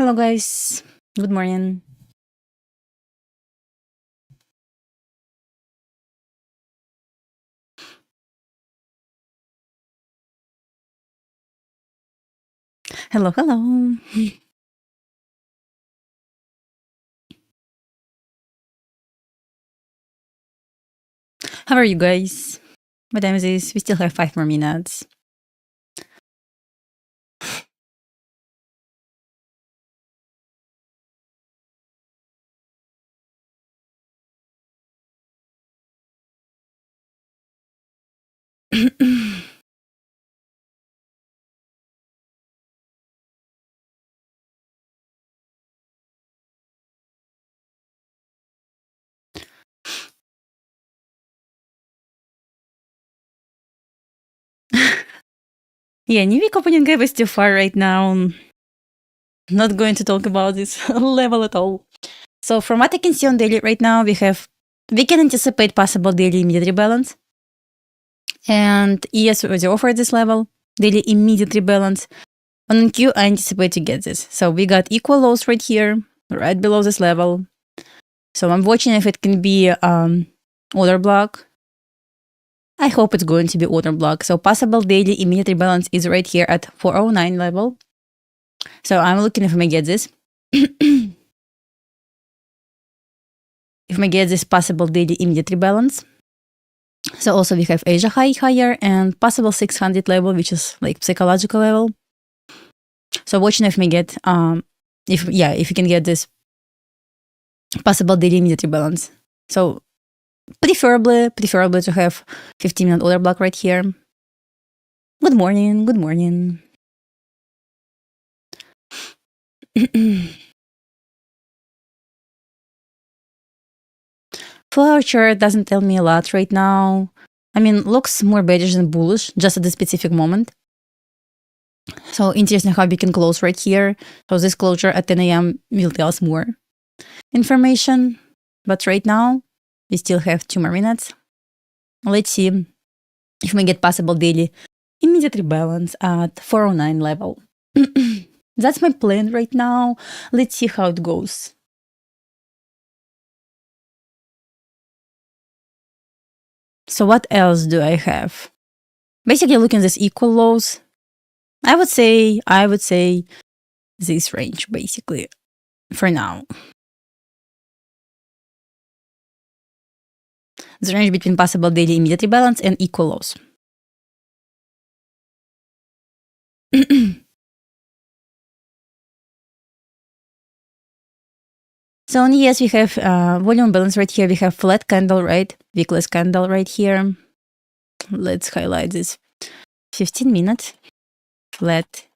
Hello guys, good morning. Hello, hello. How are you guys? What time is this? We still have 5 more minutes. Yeah, new week opening gap is too far right now. Not going to talk about this level at all. So from what I can see on daily right now, we can anticipate possible daily immediate rebalance. And yes, we already offered this level, daily immediate rebalance. On Q, I anticipate to get this. So we got equal lows right here, right below this level. So I'm watching if it can be order block. I hope it's going to be order block. So possible daily immediate rebalance is right here at 409 level. So I'm looking if I may get this. If I may get this possible daily immediate rebalance. So also we have Asia high higher and possible 600 level, which is like psychological level. So watching if we get if you can get this possible daily immediate rebalance. So preferably to have 15-minute order block right here. Good morning, good morning. Flower chart doesn't tell me a lot right now. I mean, looks more bearish than bullish just at this specific moment. So interesting how we can close right here. So this closure at 10 a.m. will tell us more information. But right now, we still have 2 more minutes. Let's see if we get possible daily immediate rebalance at 409 level. That's my plan right now. Let's see how it goes. So what else do I have? Basically looking at this equal lows. I would say this range basically for now. The range between possible daily immediate rebalance and equal lows. So on ES we have volume balance right here. We have flat candle, right? Weekless candle right here. Let's highlight this. 15 minutes flat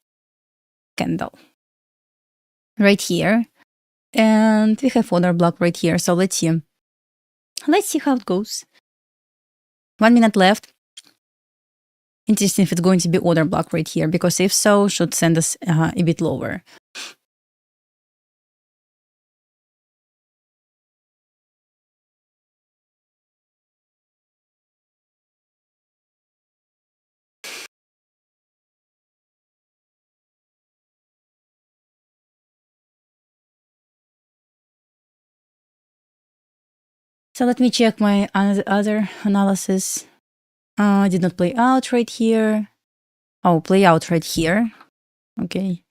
candle right here. And we have order block right here. So let's see. Let's see how it goes. 1 minute left. Interesting if it's going to be order block right here, because if so, should send us a bit lower. So let me check my other analysis. Did not play out right here. Oh, play out right here. Okay.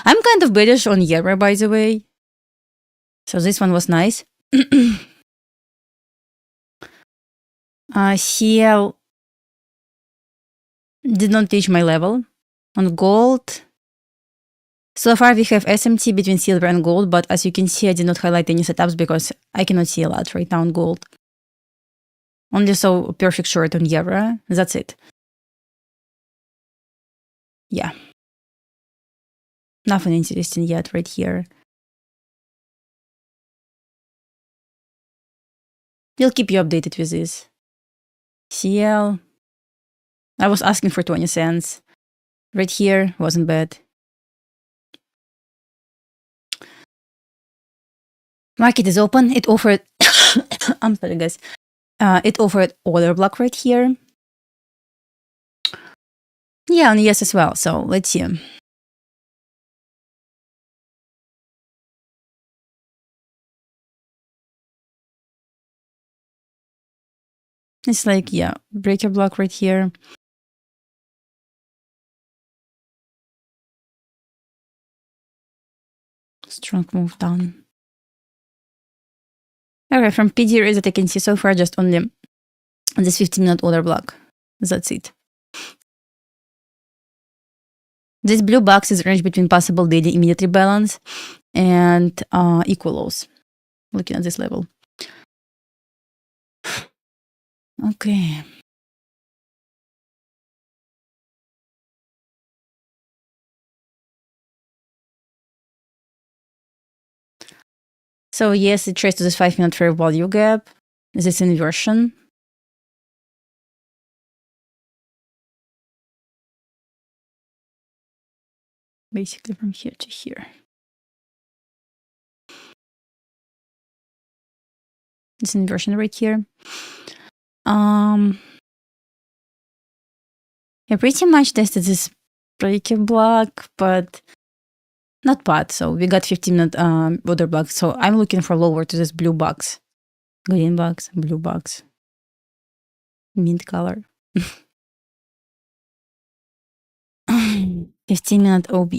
I'm kind of bearish on Euro, by the way. So this one was nice. CL did not reach my level. On gold, so far we have SMT between silver and gold, but as you can see, I did not highlight any setups because I cannot see a lot right now on gold. Only saw a perfect short on Euro. That's it. Yeah. Nothing interesting yet right here. We'll keep you updated with this. CL. I was asking for 20 cents. Right here, wasn't bad. Market is open. It offered, I'm sorry guys. It offered order block right here. Yeah, on yes as well. So let's see. It's like, yeah, break your block right here. Strong move down. Okay, from PD raise that I can see so far, just only this 15-minute order block. That's it. This blue box is ranged between possible daily immediate rebalance and equal lows. Looking at this level. Okay. So yes, it trades to this 5-minute fair value gap. This inversion. Basically from here to here. This inversion right here. I pretty much tested this breaker block, but not bad. So we got 15-minute order block. So I'm looking for lower to this blue box. Green box, blue box. Mint color. 15-minute OB.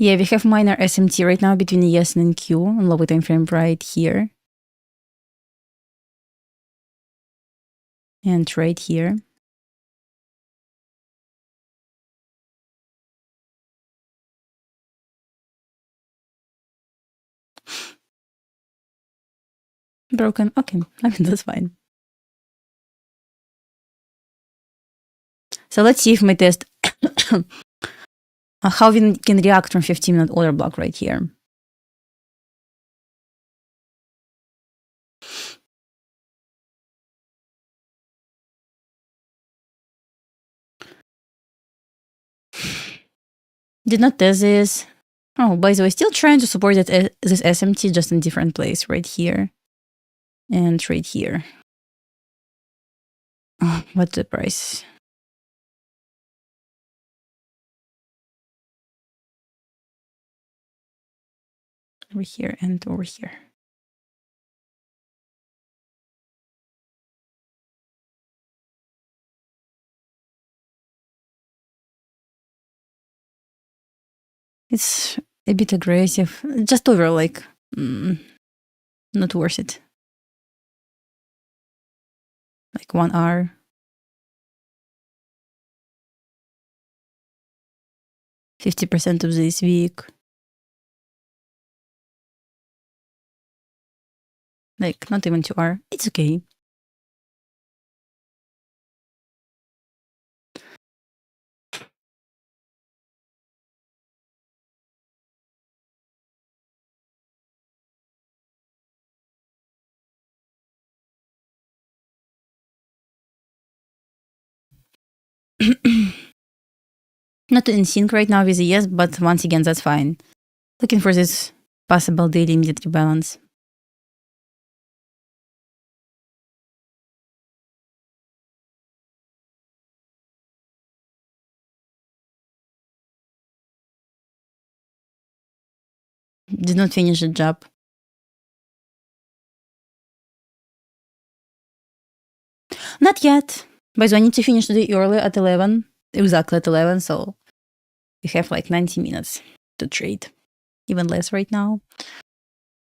Yeah, we have minor SMT right now between ES and NQ on lower time frame right here. And right here. Broken. Okay, I mean, that's fine. So let's see if my test how we can react from 15-minute order block right here. Did not test this. Oh, by the way, still trying to support that this SMT just in different place right here and right here. Oh, what's the price? Over here and over here. It's a bit aggressive. Just over like not worth it. Like 1 hour. 50% of this week. Like not even 2 hour. It's okay. Not in sync right now with the yes, but once again, that's fine. Looking for this possible daily immediate rebalance. Did not finish the job. Not yet. But I need to finish today early at 11. Exactly at 11, so we have like 90 minutes to trade. Even less right now.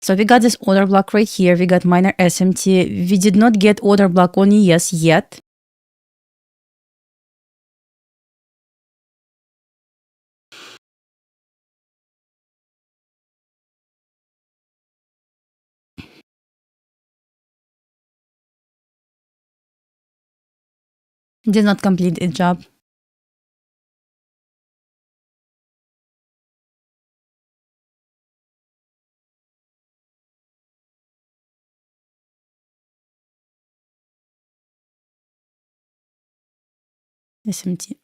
So we got this order block right here. We got minor SMT. We did not get order block on ES yet. Did not complete its job. SMT.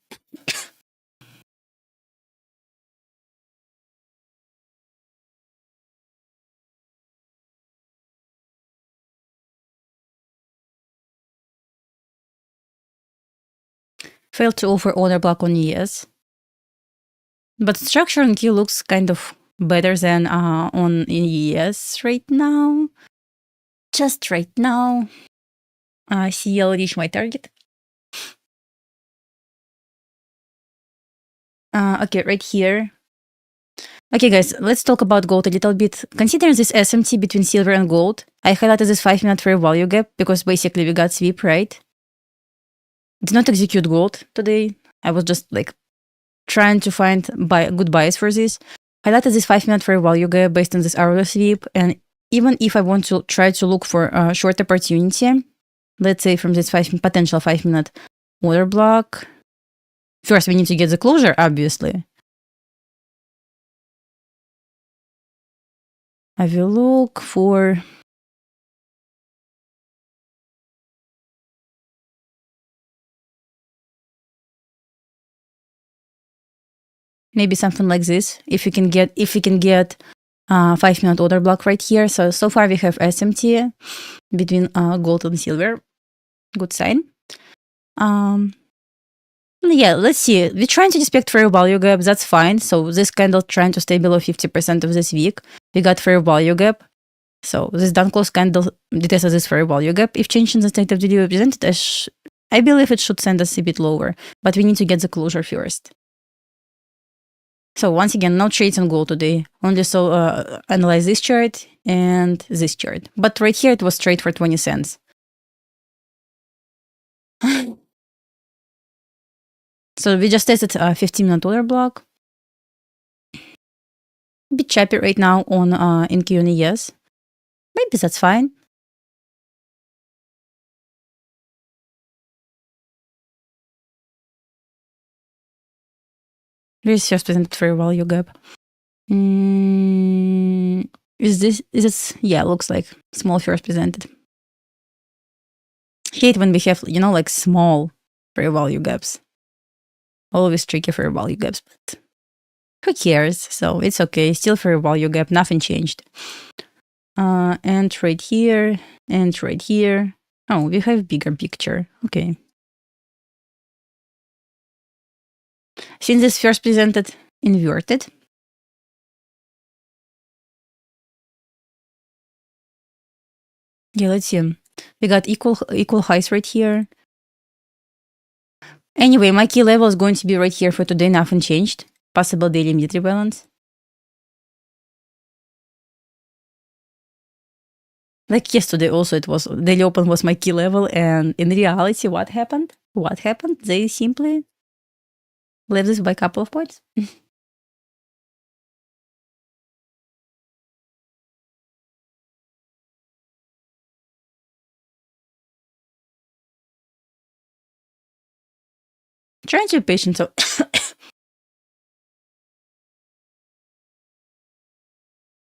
Failed to offer order block on ES. But structure on Q looks kind of better than on ES right now. Just right now. CL reached my target. Okay, right here. Okay, guys, let's talk about gold a little bit. Considering this SMT between silver and gold, I highlighted this 5-minute fair value gap because basically we got sweep, right? Did not execute gold today. I was just like trying to find good buys for this. Highlighted this 5-minute fair value gap based on this hourly sweep. And even if I want to try to look for a short opportunity, let's say from this potential 5-minute order block, first we need to get the closure, obviously. I will look for maybe something like this. If we can get 5-minute order block right here. So far we have SMT between gold and silver. Good sign. Yeah, let's see. We're trying to respect fair value gap. That's fine. So this candle trying to stay below 50% of this week. We got fair value gap. So this down close candle detects this fair value gap. If change in the state of the deal represented, I believe it should send us a bit lower. But we need to get the closure first. So once again, no trades on gold today. Only analyze this chart and this chart. But right here it was trade for 20 cents. So we just tested a 15-minute order block. A bit choppy right now on NQ and ES. Maybe that's fine. Here's just presented fair value gap. Is this? Yeah, looks like small first presented. Hate when we have, like small fair value gaps. Always tricky fair value gaps, but who cares? So it's okay. Still fair value gap. Nothing changed. And right here, and right here. Oh, we have bigger picture. Okay. Since this first presented inverted. Yeah, let's see. We got equal highs right here. Anyway, my key level is going to be right here for today. Nothing changed. Possible daily mid rebalance. Like yesterday also, it was daily open was my key level, and in reality, what happened? What happened? They simply left this by a couple of points. Trying to be patient, so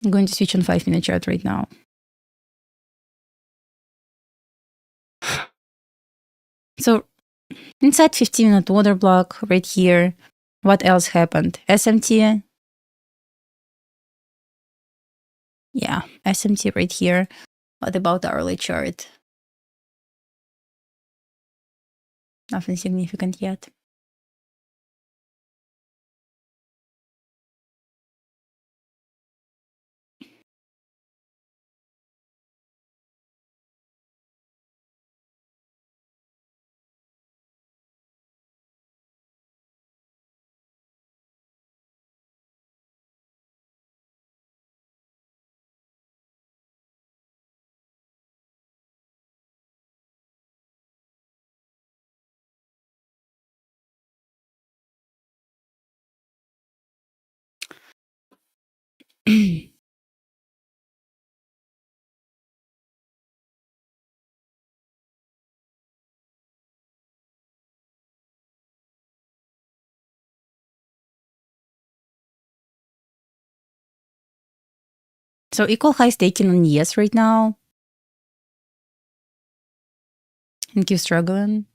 I'm going to switch on 5-minute chart right now. So inside 15-minute order block right here, what else happened? SMT. Yeah, SMT right here. What about the hourly chart? Nothing significant yet. So equal highs taken on yes right now. And keep struggling.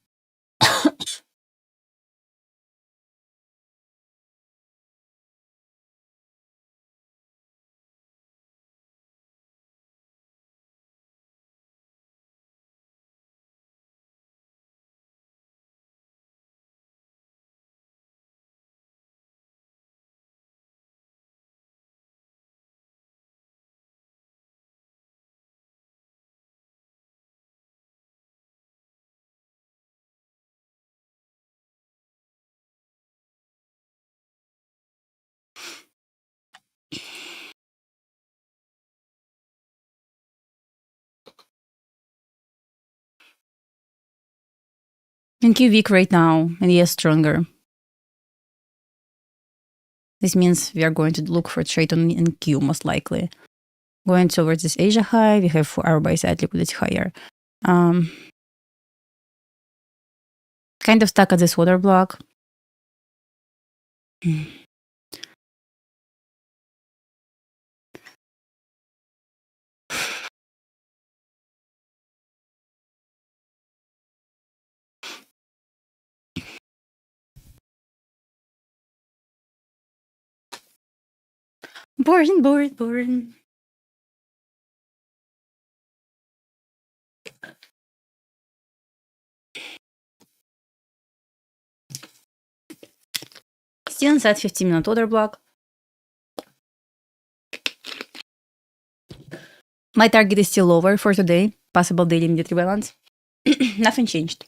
NQ weak right now, and ES stronger. This means we are going to look for a trade on NQ most likely. Going towards this Asia high, we have 4 hour buy side liquidity higher. Kind of stuck at this order block. Boring. Still inside 15-minute order block. My target is still lower for today. Possible daily immediate rebalance. Nothing changed.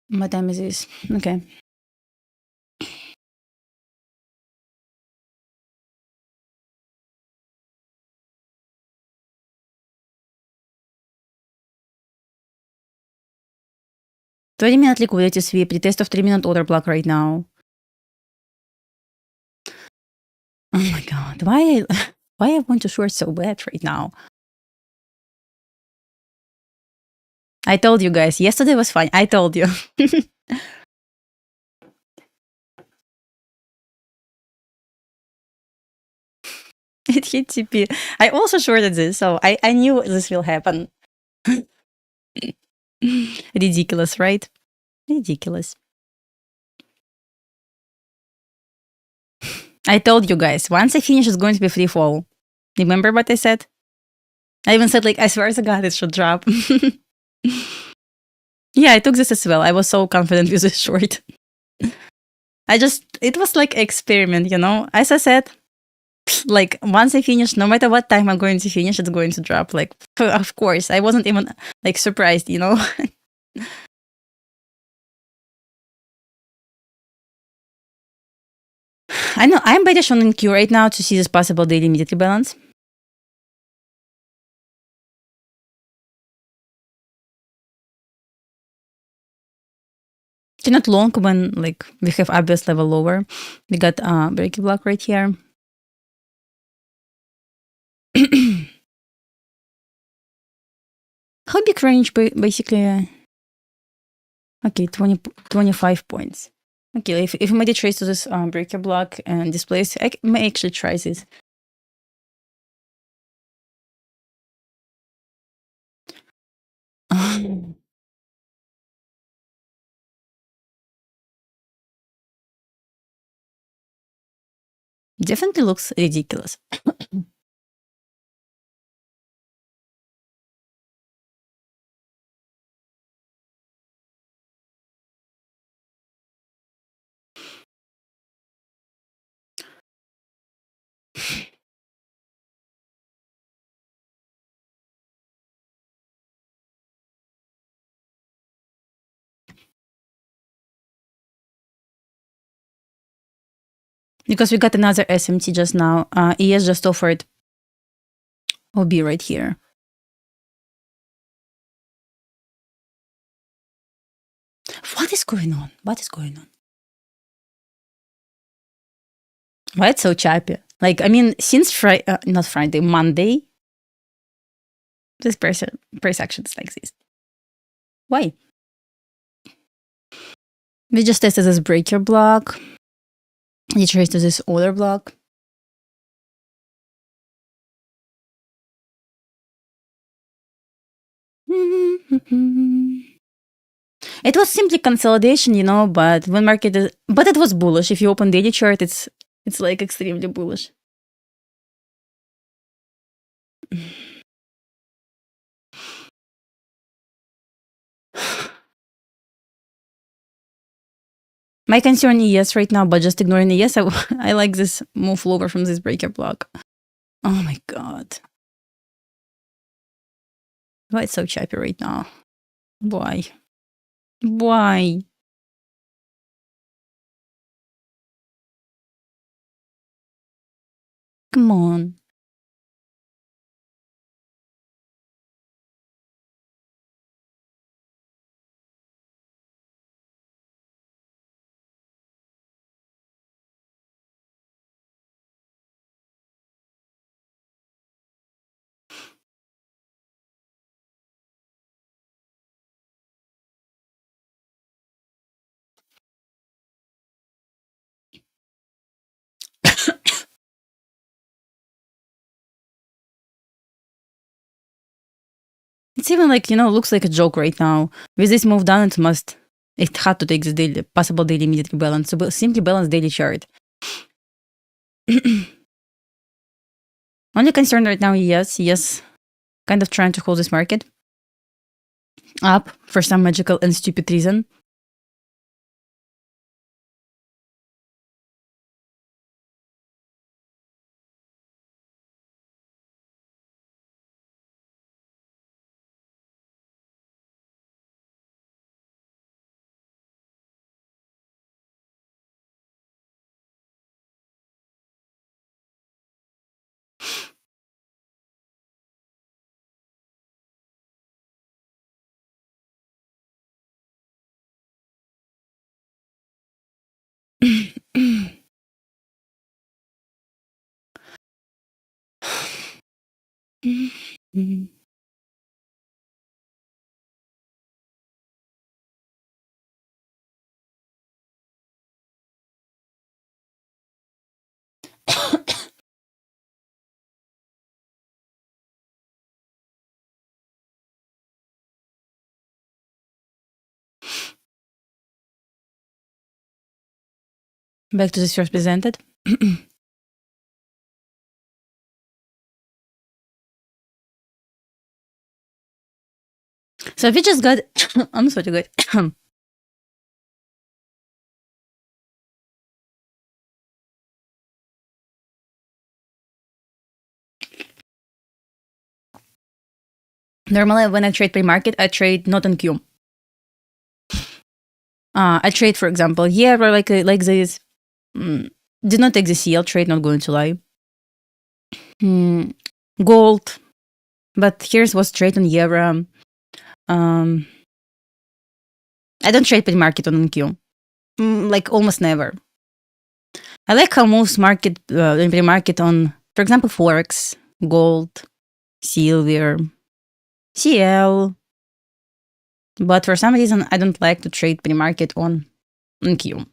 What time is this? Okay. $20-minute liquidity sweep, retest of 3-minute order block right now. Oh my god, why I want to short so bad right now? I told you guys, yesterday was fine. I told you. It hit TP. I also shorted this, so I knew this will happen. Ridiculous, right? Ridiculous. I told you guys, once I finish, it's going to be free fall. Remember what I said? I even said, like, I swear to God, it should drop. Yeah, I took this as well. I was so confident with this short. It was like experiment, you know? As I said, like, once I finish, no matter what time I'm going to finish, it's going to drop. Like, of course, I wasn't even, like, surprised, you know? I know, I'm bearish on NQ right now to see this possible daily immediate rebalance. Not long when, like, we have obvious level lower. We got breaking block right here. How big range basically? Okay, 25 points. Okay, if we made a trace to this breaker block and displays, I may actually try this. Definitely looks ridiculous. Because we got another SMT just now. ES just offered OB right here. What is going on? What is going on? Why it's so choppy? Like, I mean, since Monday, this price action is like this. Why? We just tested this breaker block. We traced to this order block. It was simply consolidation, you know, but when market is, but it was bullish. If you open daily chart, it's like extremely bullish. My concern is yes right now, but just ignoring the yes, I like this move lower from this breaker block. Oh my god. Why it's so choppy right now? Why? Why? Come on. It's even like, looks like a joke right now. With this move down, it had to take the possible daily immediate rebalance. So simply balance daily chart. Only concern right now, yes, kind of trying to hold this market up for some magical and stupid reason. Back to the source presented. So we just got, I'm sorry, guys. Normally, when I trade pre-market, I trade not on Q. I trade, for example, euro like this. Did not take the CL trade, not going to lie. Gold, but here's what's trade on euro. I don't trade pre-market on Q, like almost never. I like how moves market in pre-market on, for example, forex, gold, silver, CL. But for some reason, I don't like to trade pre-market on Q.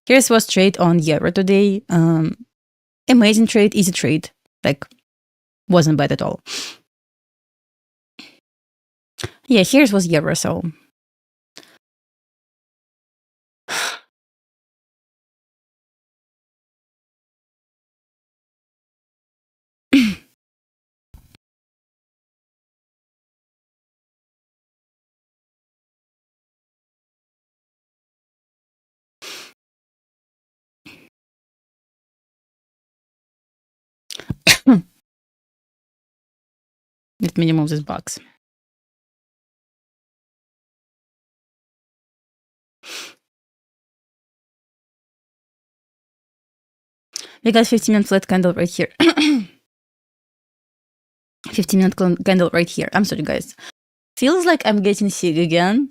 Here's what's trade on euro today. Amazing trade, easy trade. Like, wasn't bad at all. Yeah, here's what's euro, so. Let me remove this box. We got 15-minute flat candle right here. 15-minute candle right here. I'm sorry, guys. Feels like I'm getting sick again.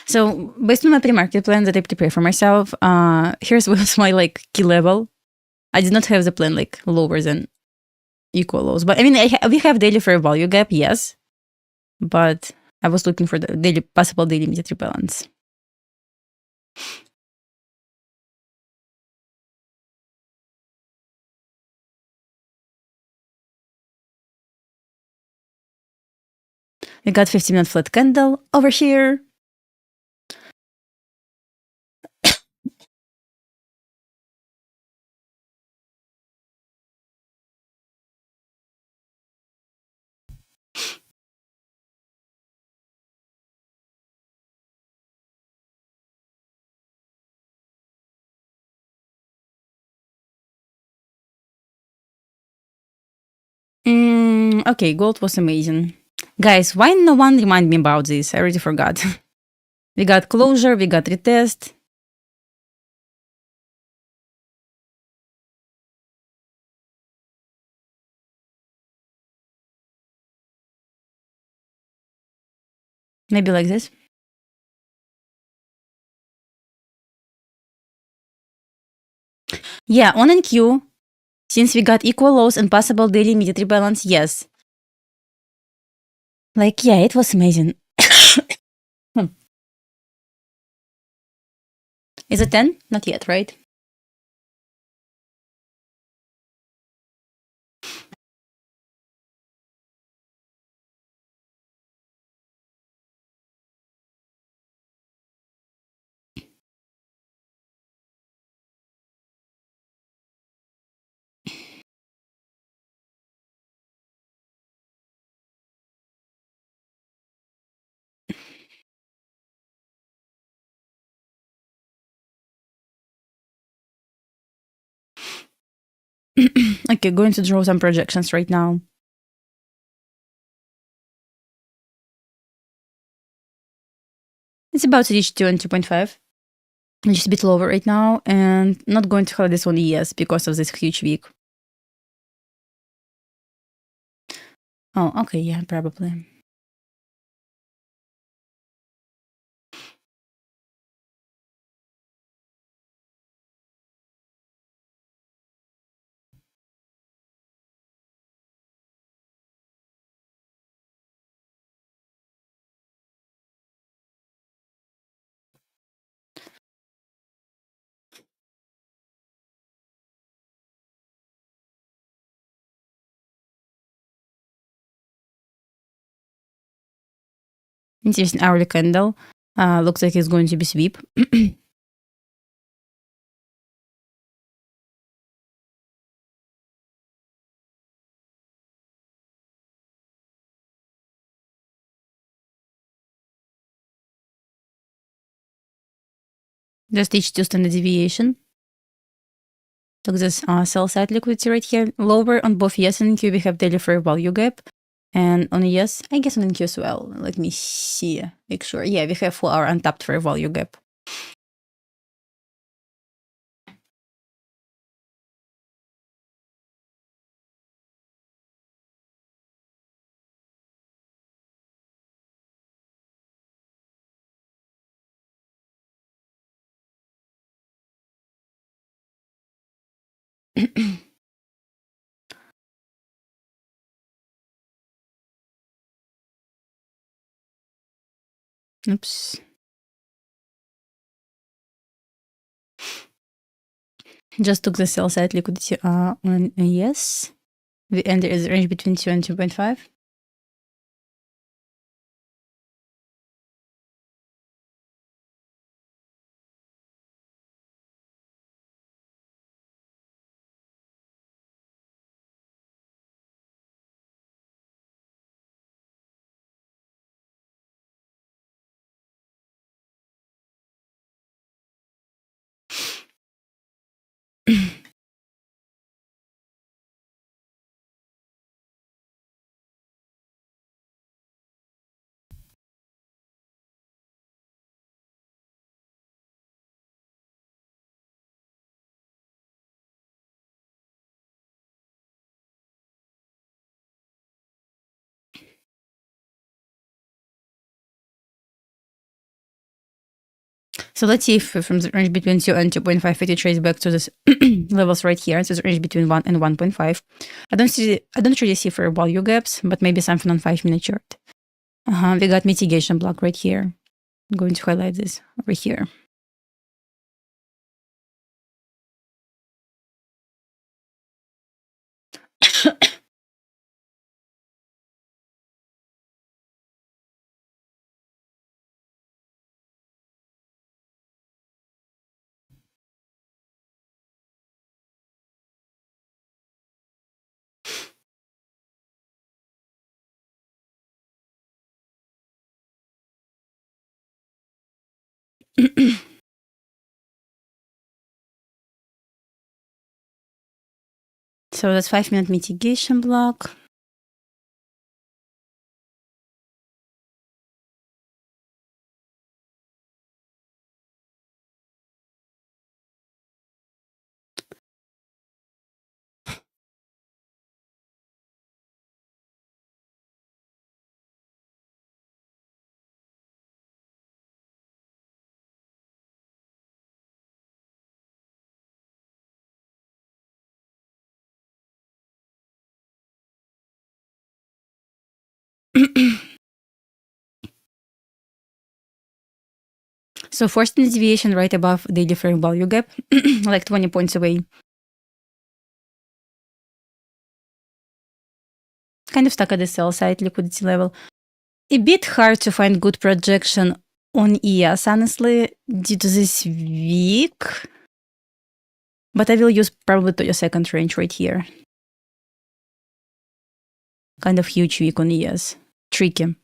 So based on my pre-market plan that I prepare for myself, here's what's my key level. I did not have the plan lower than equal lows, but I mean we have daily fair value gap, yes, but I was looking for the possible daily immediate rebalance. We got 15-minute flat candle over here. Okay, gold was amazing. Guys, why no one remind me about this? I already forgot. We got closure, we got retest. Maybe like this. Yeah, on NQ, since we got equal lows and possible daily immediate rebalance, yes. Like, yeah, it was amazing. Is it 10? Not yet, right? Okay, going to draw some projections right now. It's about to reach 2 and 2.5. Just a bit lower right now, and not going to hold this one ES because of this huge week. Oh, okay, yeah, probably. Interesting hourly candle. Looks like it's going to be sweep. Just H2 standard deviation. Look this sell side liquidity right here. Lower on both yes and NQ we have daily fair value gap. And on yes, I guess on NQ as well. Let me see. Make sure. Yeah, we have our untapped fair value gap. Oops. Just took the sell side liquidity on yes. And there is a range between 2 and 2.5. So let's see if from the range between 2 and 2.5 it traces back to this levels right here. So the range between 1 and 1.5. I don't really see for value gaps, but maybe something on 5-minute chart. We got mitigation block right here. I'm going to highlight this over here. So that's 5-minute mitigation block. So for standard deviation right above daily fair value gap, like 20 points away. Kind of stuck at the sell side liquidity level. A bit hard to find good projection on ES, honestly, due to this week. But I will use probably 30-second range right here. Kind of huge week on ES. Tricky.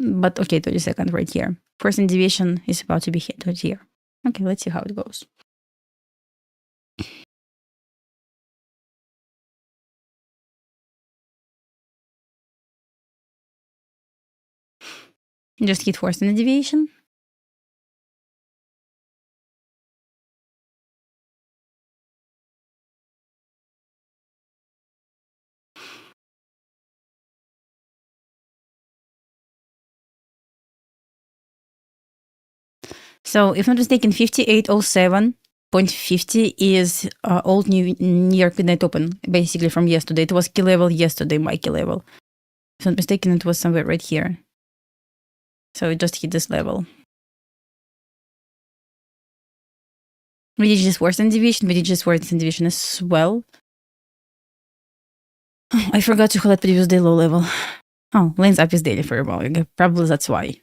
But okay, 30-second right here. First deviation is about to be hit right here. Okay, let's see how it goes. Just hit first deviation. So if I'm not mistaken, 5807.50 is old New York Midnight Open, basically from yesterday. It was key level yesterday, my key level. If I'm not mistaken, it was somewhere right here. So it just hit this level. We did just worsen deviation, we did just worsen deviation as well. Oh, I forgot to highlight previous day low level. Oh, lanes up is daily for a while. Probably that's why.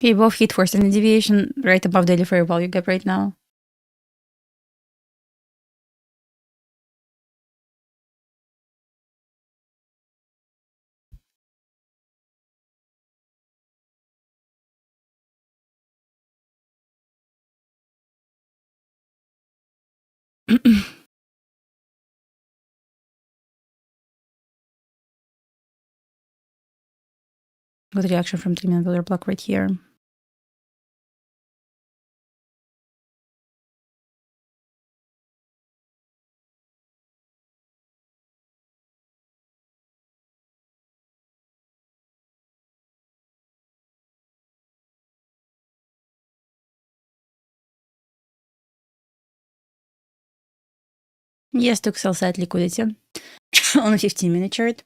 Okay, both hit for standard deviation right above daily fair value gap right now. Good reaction from 3-minute order block right here. Yes, took sell side liquidity on a 15-minute chart.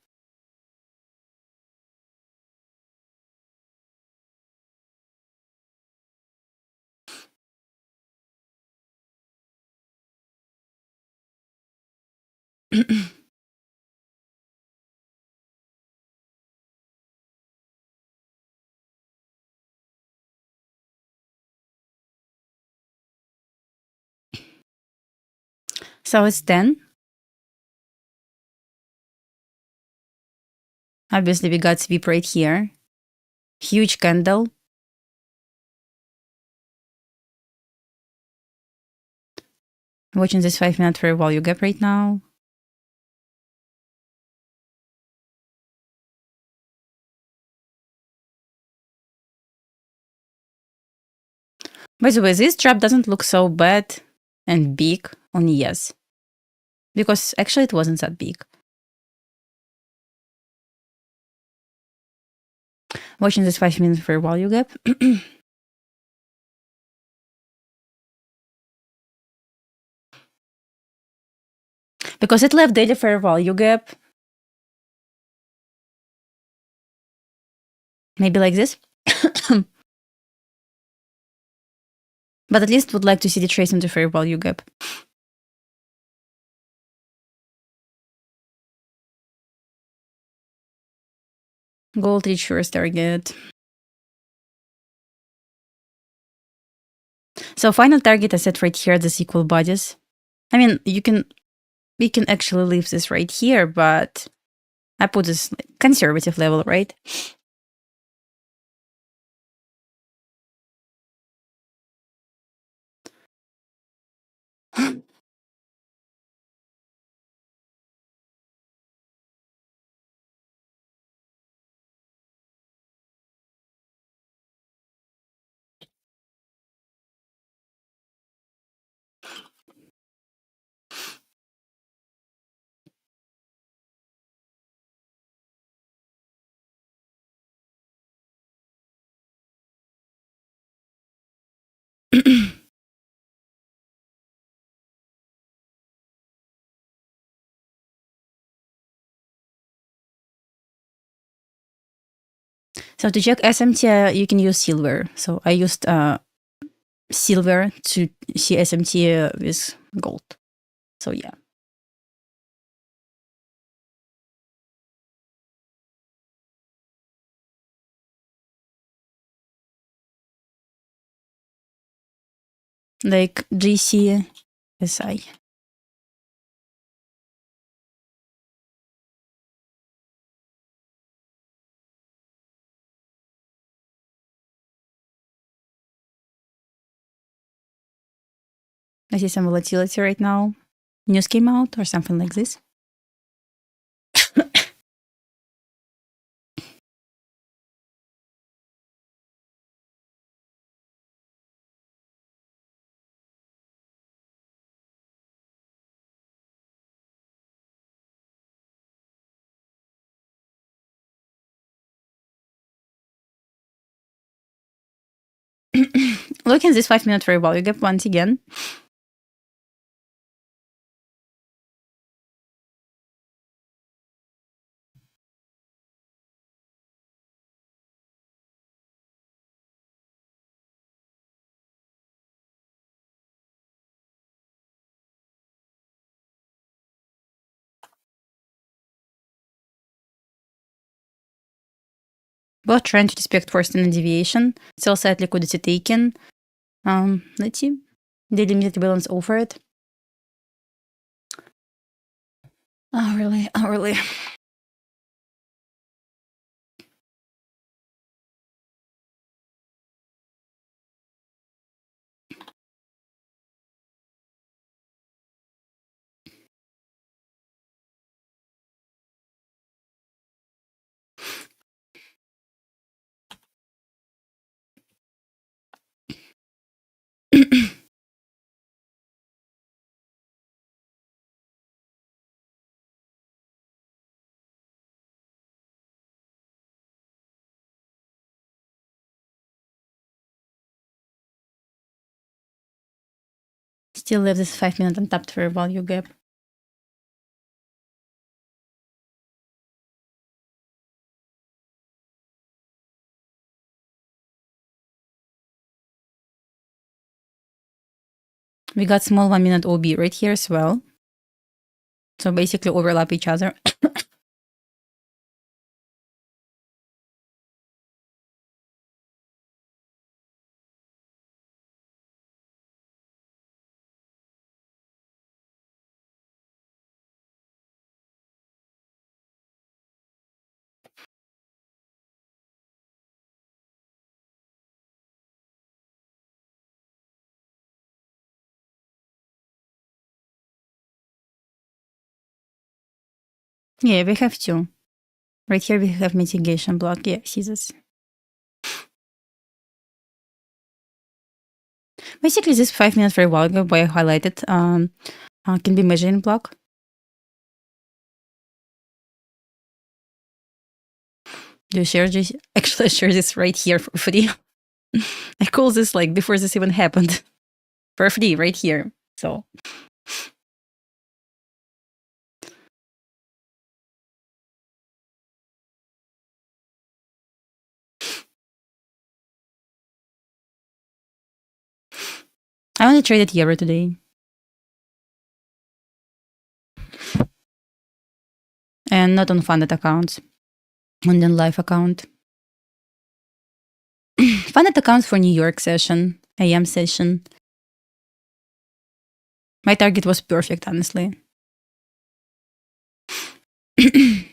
So it's 10. Obviously, we got sweep right here. Huge candle. Watching this 5-minute fair value gap right now. By the way, this trap doesn't look so bad and big on ES. Because actually it wasn't that big. Watching this 5-minute fair value gap. Because it left daily fair value gap. Maybe like this. But at least would like to see the trace into fair value gap. Gold reach first target. So final target I set right here, this equal bodies. I mean, you can we can actually leave this right here, but I put this conservative level, right? So to check SMT, you can use silver. So I used silver to see SMT with gold. So yeah. Like GC, SI. I see some volatility right now. News came out or something like this. Look at this 5-minute fair value gap once again. Both trying to respect for standard deviation. Sell side liquidity taken. Let's see. The limited balance over it. Oh, really? Oh, really? Still leave this 5-minute untapped fair value gap. We got small 1-minute OB right here as well. So basically overlap each other. Yeah, we have two. Right here we have mitigation block. Yeah, see this. Basically, this 5-minute fair value gap I highlighted can be measured in block. Do you share this? Actually, I share this right here for free. I call this like before this even happened. For free, right here. So I only traded euro today. And not on funded accounts. On the live account. Funded accounts for New York session, AM session. My target was perfect, honestly. Kind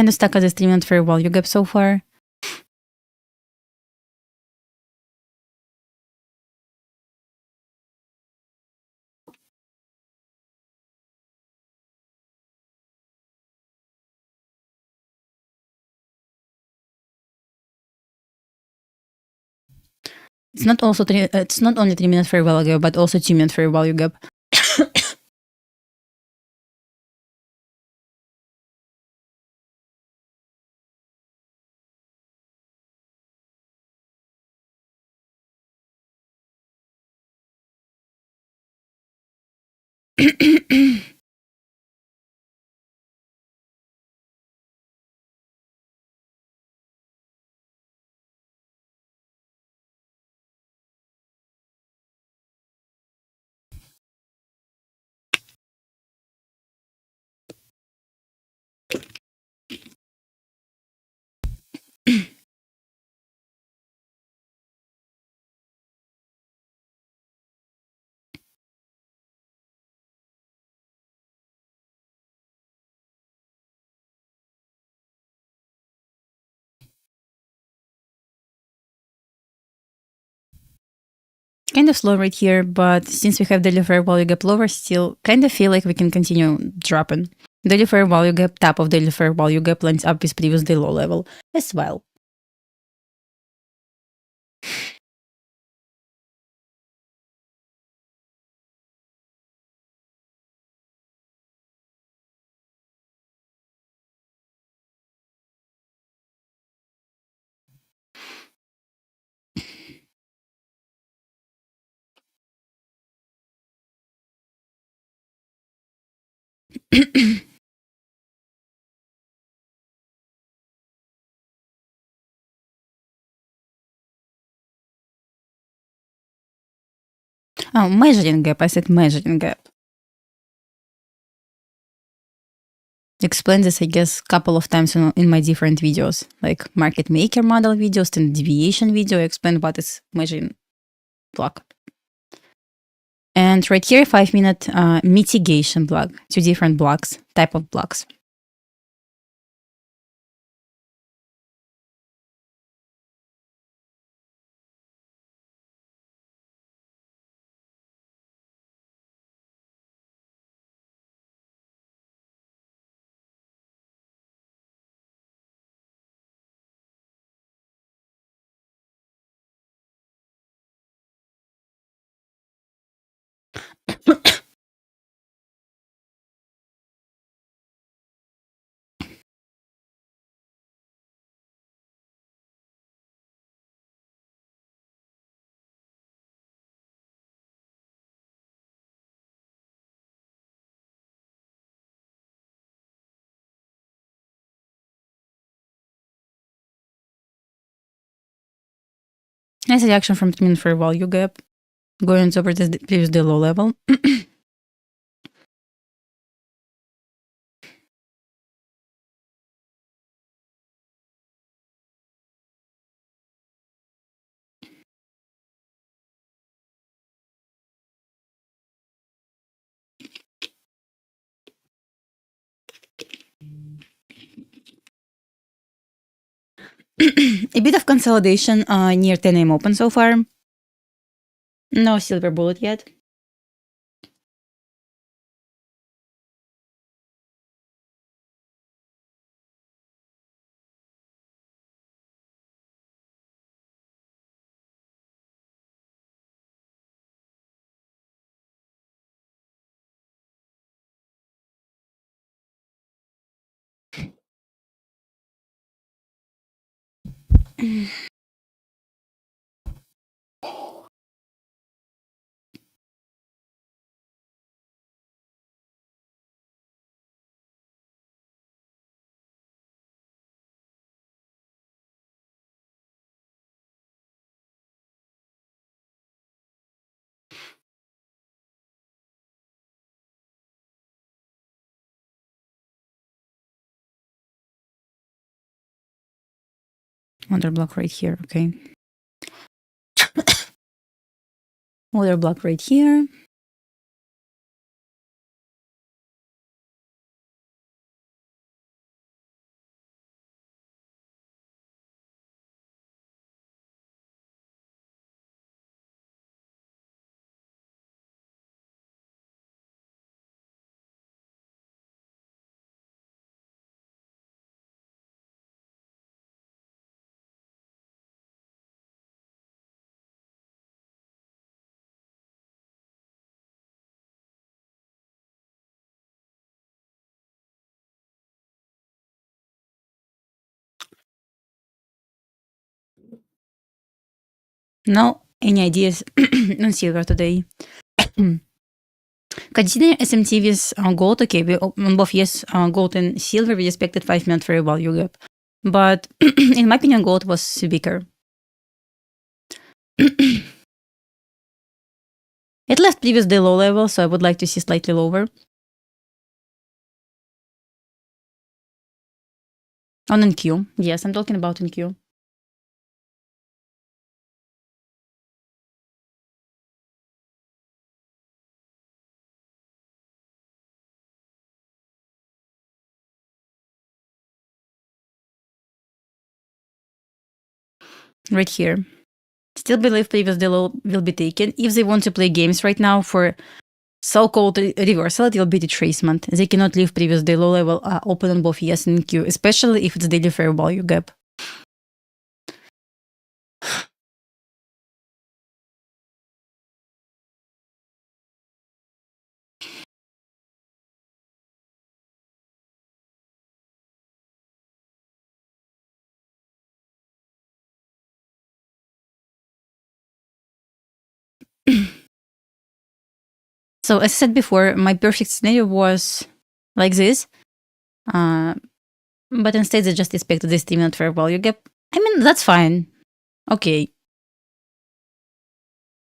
of stuck at this 3-minute fair value gap so far. It's not only 3-minute fair value gap, but also 2-minute fair value gap. Kind of slow right here, but since we have daily fair value gap lower still, kind of feel like we can continue dropping. Daily fair value gap, top of daily fair value gap lines up with previous day low level as well. Oh, measuring gap. I said measuring gap. Explained this, I guess, couple of times in my different videos, like market maker model videos and deviation video. I explained what is measuring block. And right here, 5-minute mitigation block, 2 different blocks, type of blocks. Nice reaction from the fair value gap, going over the previous day low level. A bit of consolidation near 10 AM open so far. No silver bullet yet. Order block right here, okay. Order block right here. No, any ideas on silver today? Considering SMT with gold, okay, we on both yes, gold and silver, we expected 5-minute fair value gap. But in my opinion, gold was weaker. It left previous day low level, so I would like to see slightly lower. On NQ, yes, I'm talking about NQ. Right here. Still believe previous day low will be taken. If they want to play games right now for so-called reversal, it will be retracement. They cannot leave previous day low level open on both yes and NQ, especially if it's daily fair value gap. So as I said before, my perfect scenario was like this. But instead they just expected this 3-minute fair value gap. I mean, that's fine. Okay.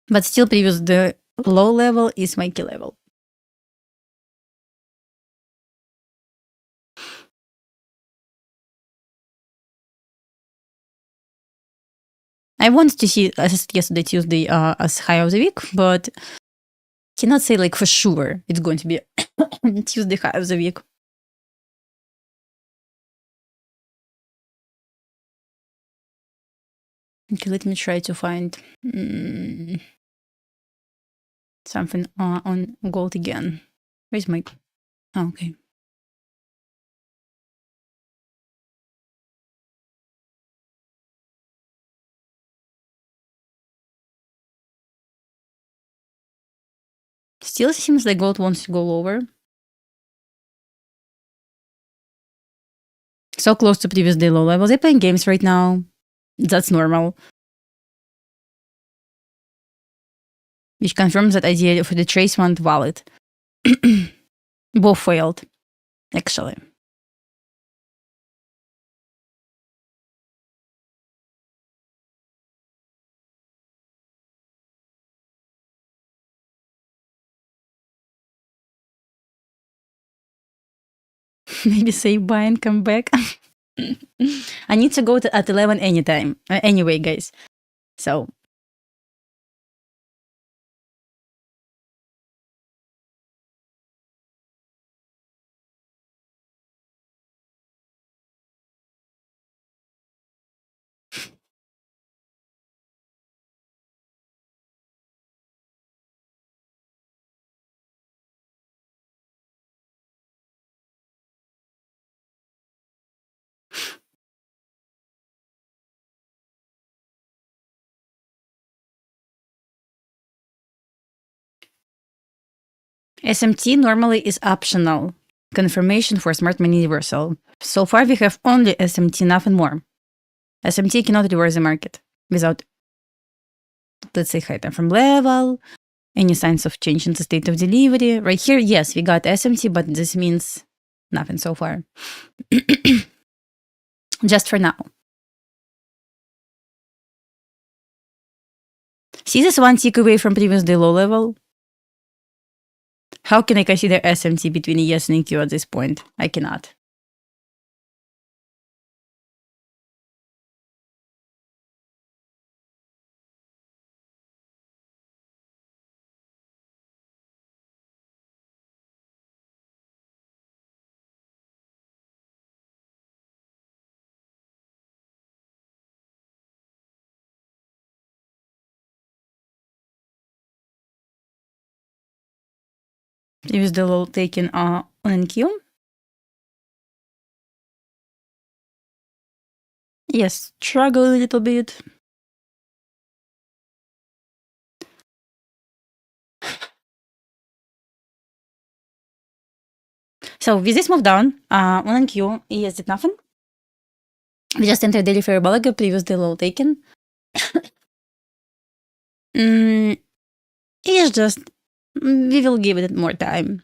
But still previous the low level is my key level. I wanted to see, as I said yesterday, Tuesday as high of the week, but cannot say like for sure it's going to be Tuesday high of the week. Okay, let me try to find something on gold again. Where's my... Oh, okay. Still seems like gold wants to go lower. So close to previous day low levels. They're playing games right now. That's normal. Which confirms that idea for the retracement valid. Both failed, actually. Maybe say bye and come back. I need to go at 11 anytime. Anyway, guys. So. SMT normally is optional. Confirmation for smart money reversal. So far, we have only SMT, nothing more. SMT cannot reverse the market without, let's say, high time frame level, any signs of change in the state of delivery. Right here, yes, we got SMT, but this means nothing so far. Just for now. See this one tick away from previous day low level? How can I consider SMT between ES and EQ at this point? I cannot. Previous day low taken on NQ. Yes, struggle a little bit. So with this move down, on NQ, ES did nothing. We just entered daily fair value, previous day low taken. It's just, we will give it more time.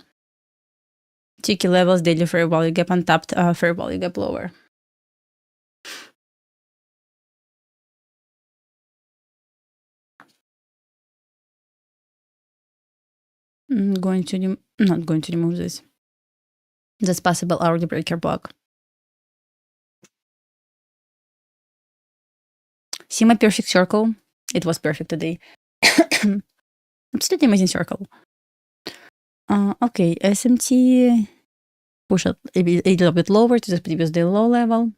2 key levels, daily fair value gap, untapped fair value gap lower. Not going to remove this. That's possible hourly breaker block. See my perfect circle? It was perfect today. Absolutely amazing circle. Okay, SMT push it a little bit lower to the previous day low level.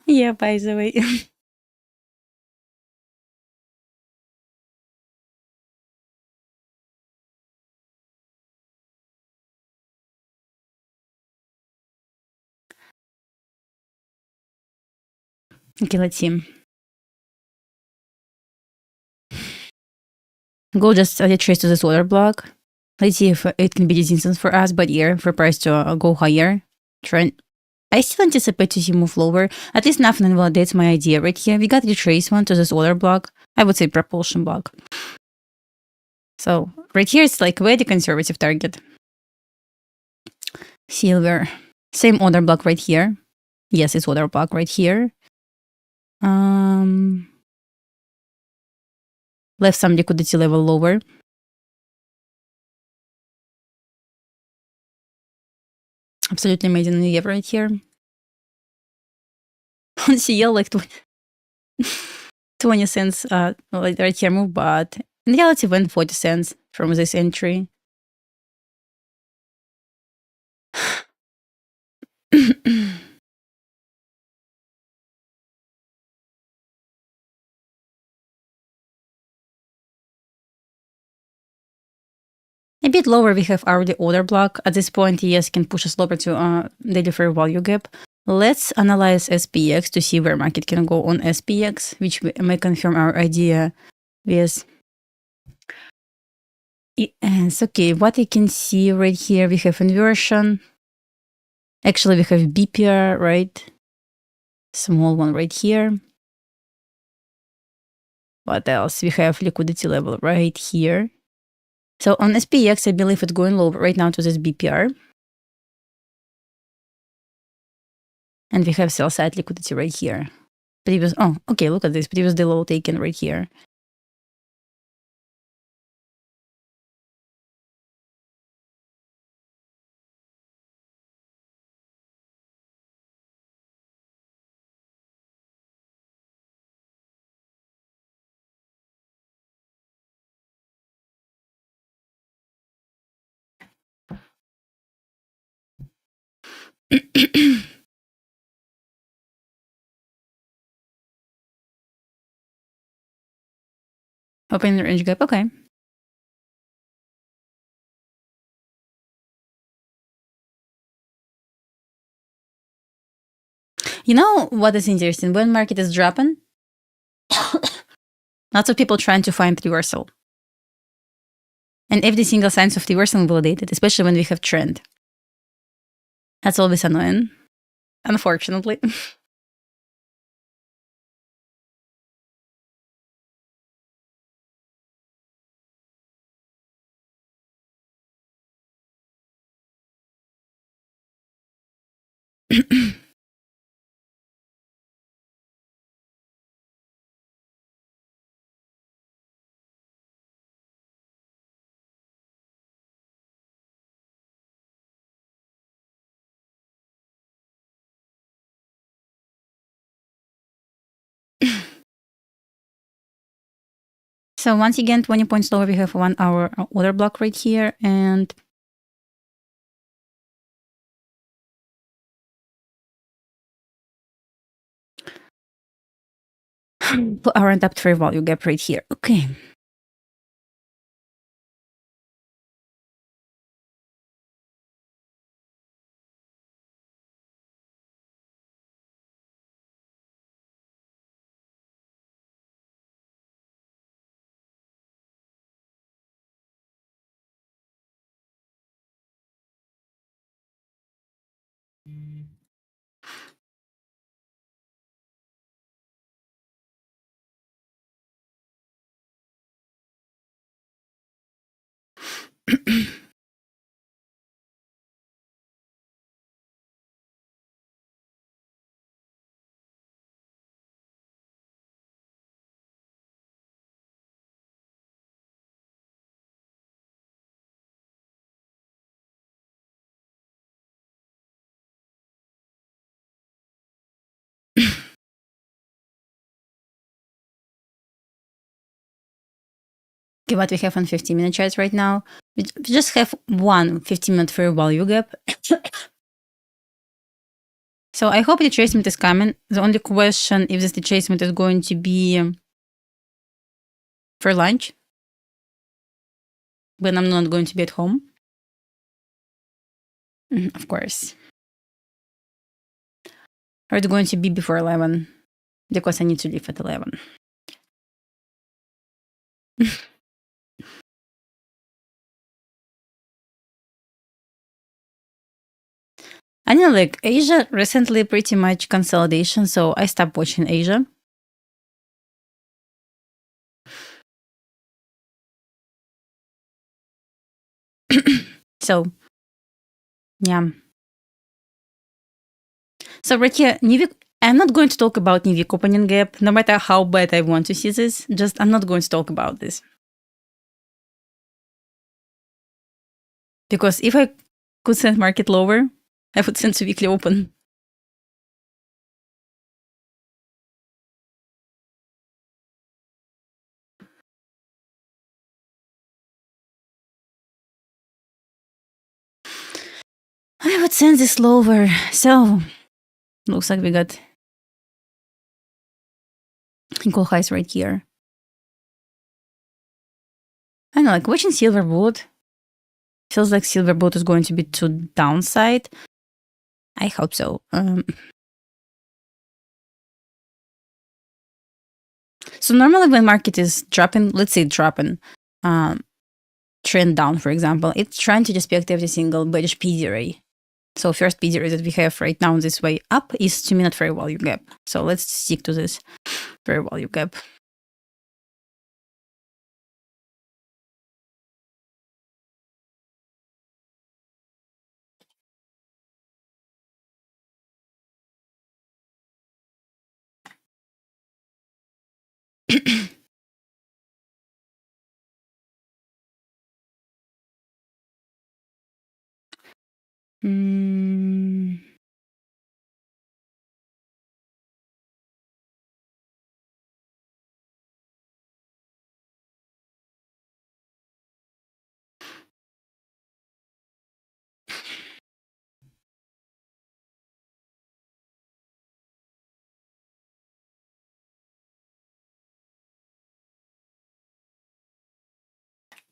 Yeah, by the way. Okay, let's see. Go just retrace to this order block. Let's see if it can be resistance for us, but here for price to go higher. I still anticipate to see move lower. At least nothing invalidates my idea right here. We got retrace one to this order block. I would say propulsion block. So right here it's like very conservative target. Silver. Same order block right here. Yes, it's order block right here. Left some liquidity level lower. Absolutely amazing EF right here. On CL like 20 cents like right here move, but in reality went 40 cents from this entry. A bit lower, we have already order block. At this point, ES can push us lower to daily fair value gap. Let's analyze SPX to see where market can go on SPX, which may confirm our idea with. Yes, okay, what you can see right here, we have inversion. Actually, we have BPR, right? Small one right here. What else? We have liquidity level right here. So on SPX, I believe it's going low right now to this BPR. And we have sell side liquidity right here. Okay, look at this. Previous day low taken right here. Open the range gap. Okay. You know what is interesting? When market is dropping, lots of people trying to find reversal. And every single signs of reversal validated, especially when we have trend. That's always annoying, unfortunately. So once again, 20 points lower, we have 1 hour order block right here, and our untapped fair value gap right here. Okay. Okay, what we have on 15-minute charts right now, we just have one 15-minute fair value gap. So I hope the retracement is coming. The only question if this retracement is going to be for lunch, when I'm not going to be at home. Of course. Or it's going to be before 11, because I need to leave at 11. I know, like, Asia recently pretty much consolidation, so I stopped watching Asia. So, yeah. So right here, I'm not going to talk about new week opening gap, no matter how bad I want to see this. Just, I'm not going to talk about this. Because if I could send market lower, I would send to weekly open. I would send this lower. So, looks like we got equal highs right here. I know, like, watching silver boot feels like silver boot is going to be to downside. I hope so. So normally when market is dropping, let's say dropping, trend down, for example, it's trying to respect every single bearish PD ray. So first PD ray that we have right now this way up is 2-minute fair value gap. So let's stick to this fair value gap.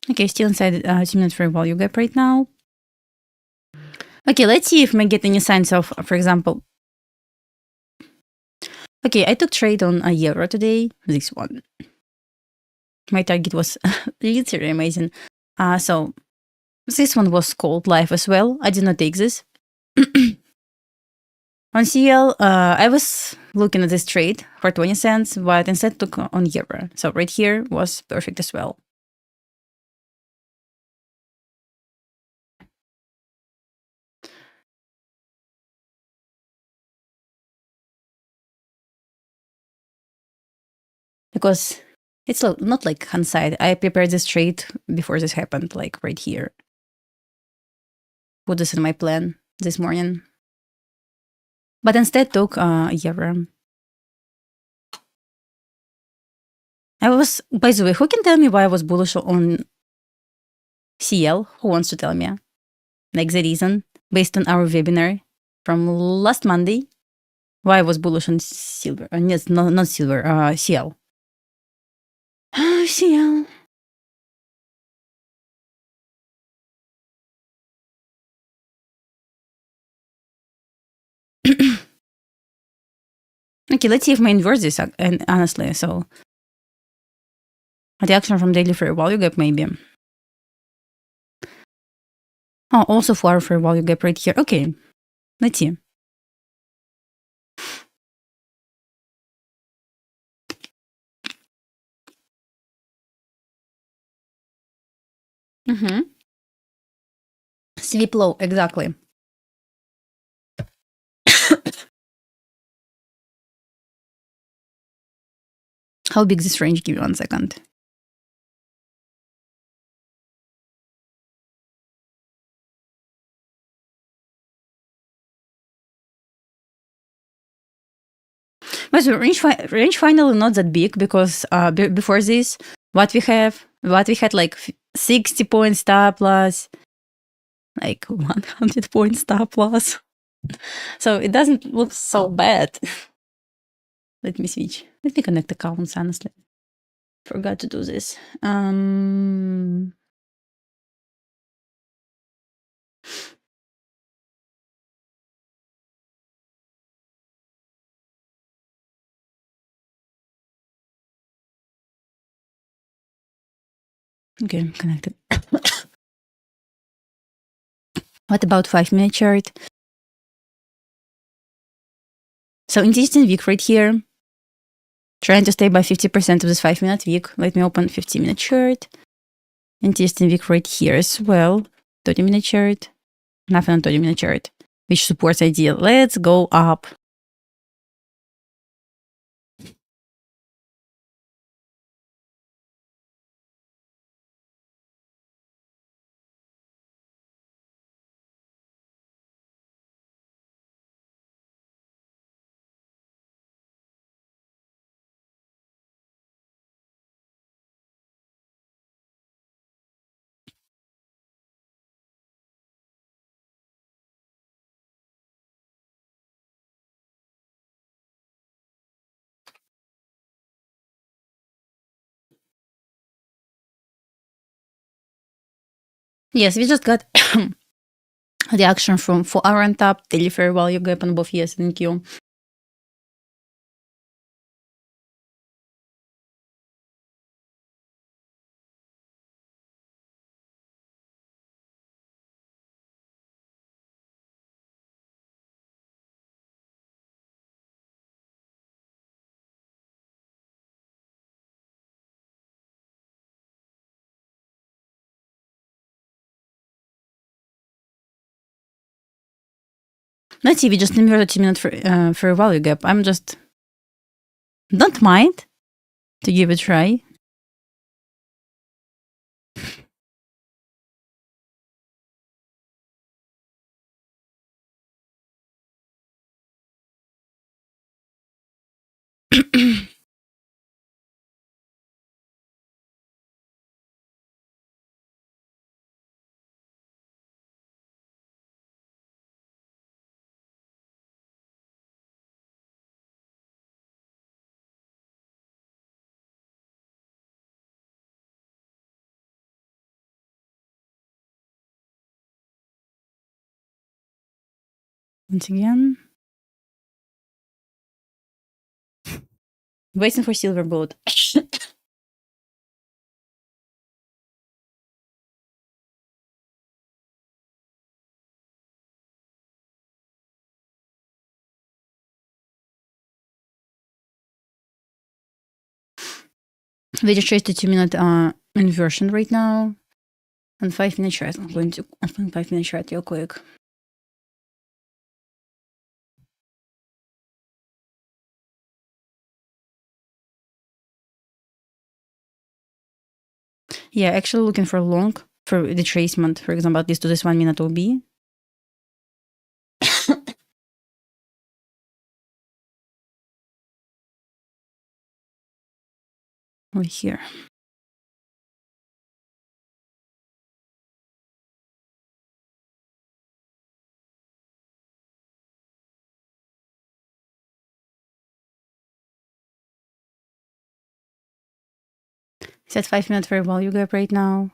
Okay, still inside 2-minute fair value gap right now. Okay, let's see if we get any signs of, for example. Okay, I took trade on a euro today, this one. My target was literally amazing. So this one was called live as well. I did not take this. On CL, I was looking at this trade for 20 cents, but instead took on euro. So right here was perfect as well. Because it's not like hindsight. I prepared this trade before this happened, like right here. Put this in my plan this morning. But instead took euro. By the way, who can tell me why I was bullish on CL? Who wants to tell me? Like the reason, based on our webinar from last Monday, why I was bullish on silver. Yes, not silver, CL. CL. Okay, let's see if my inverse this, and honestly, so reaction from daily fair value gap, maybe. Oh, also for our fair value gap right here. Okay, let's see. Sweep low, exactly. How big this range? Give me 1 second. But the range finally not that big because before this, what we had like 60 point stop loss, like 100 point stop loss. So it doesn't look so bad. Let me switch. Let me connect accounts, honestly. Forgot to do this. Okay, I'm connected. What about 5-minute chart? So interesting week right here. Trying to stay by 50% of this 5-minute week. Let me open 15-minute chart. Interesting week right here as well. 30-minute chart. Nothing on 30-minute chart, which supports idea. Let's go up. Yes, we just got the action from 4-hour on top, daily fair value gap on both ES and Q. Let's see, we just inverted 2-minute fair value gap. I'm just don't mind to give it a try. Once again. Waiting for silver boat. We just traced the 2-minute inversion right now. And 5-minute chart. I'm going to open 5-minute chart real quick. Yeah, actually looking for long for retracement. For example, at least to this 1-minute OB. over here. It's at 5-minute fair value gap right now.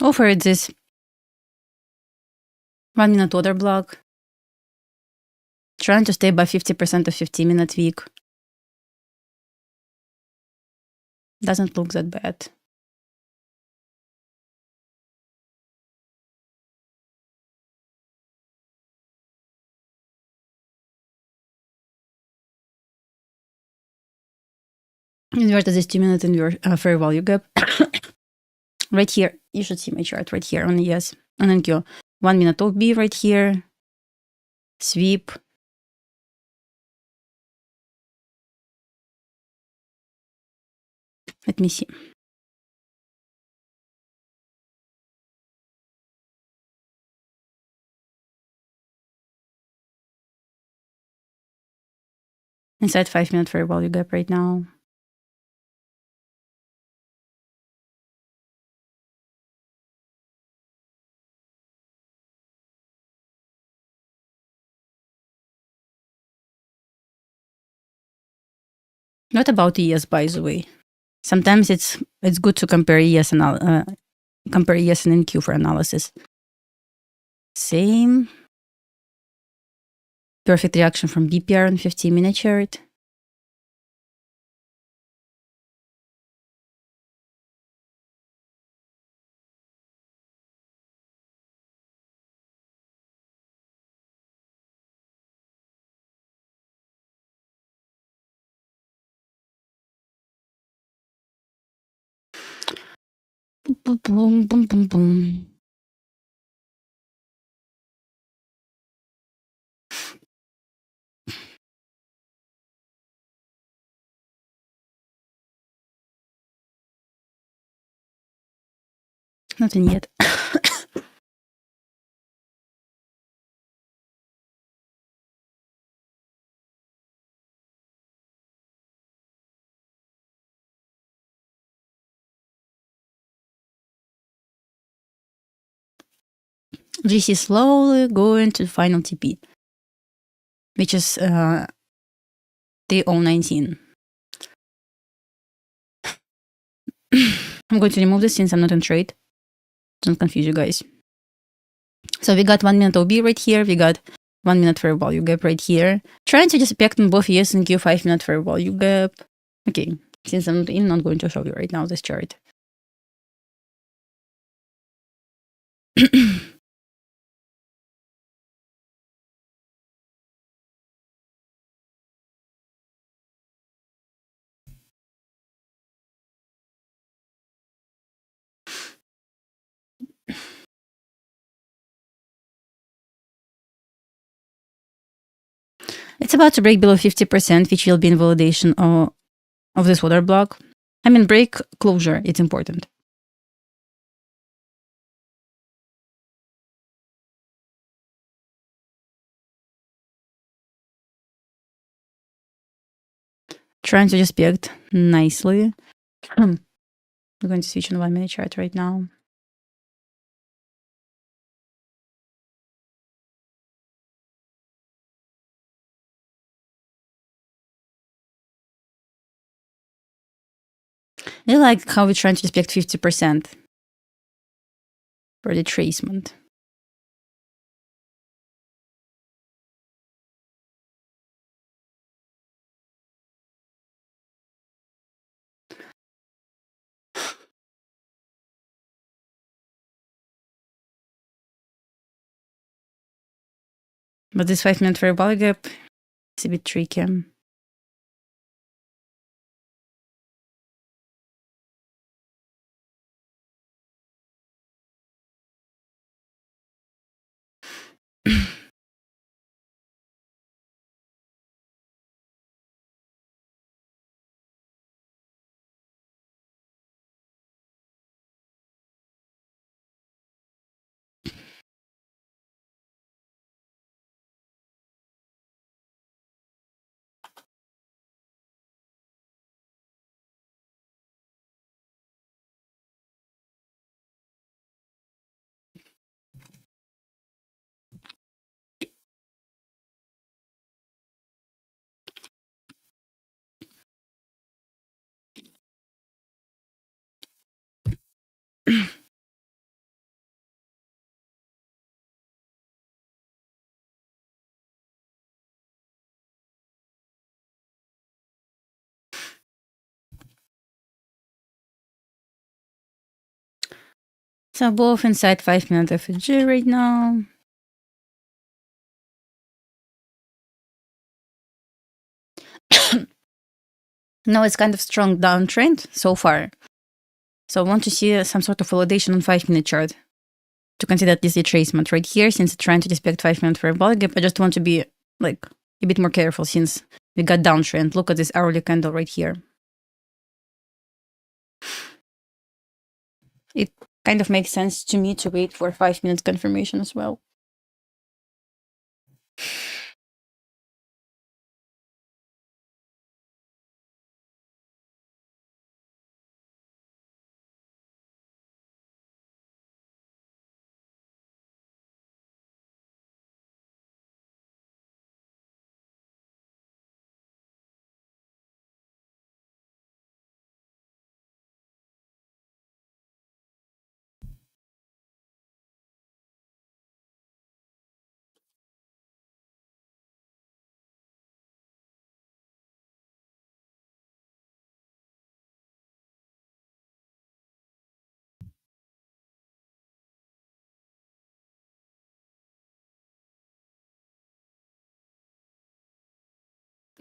Over this 1-minute order block. Trying to stay above 50% of 15-minute week. Doesn't look that bad. Invert this 2-minute fair value gap. Right here, you should see my chart right here on ES and NQ. 1-minute OB right here. Sweep. Let me see. Inside 5-minute fair value gap right now. Not about ES, by the way. Sometimes it's good to compare ES and NQ for analysis. Same. Perfect reaction from BPR on 15-minute chart. Boom, boom, boom, boom, boom. Nothing yet. GC slowly going to final TP, which is 3019. I'm going to remove this since I'm not in trade. Don't confuse you guys. So we got 1-minute OB right here. We got 1-minute fair value gap right here. Trying to respect on both ES and Q 5-minute fair value gap. Okay, since I'm not going to show you right now this chart. It's about to break below 50%, which will be invalidation of this order block. I mean, break closure, it's important. Trying to respect nicely. We're going to switch on 1-minute chart right now. I like how we're trying to respect 50% for the retracement. But this 5-minute fair value gap is a bit tricky. So both inside 5-minute FSG right now. No, it's kind of strong downtrend so far. So I want to see some sort of validation on 5-minute chart to consider at least retracement right here. Since it's trying to respect 5-minute parabolic gap, I just want to be like a bit more careful since we got downtrend. Look at this hourly candle right here. It kind of makes sense to me to wait for 5-minute confirmation as well.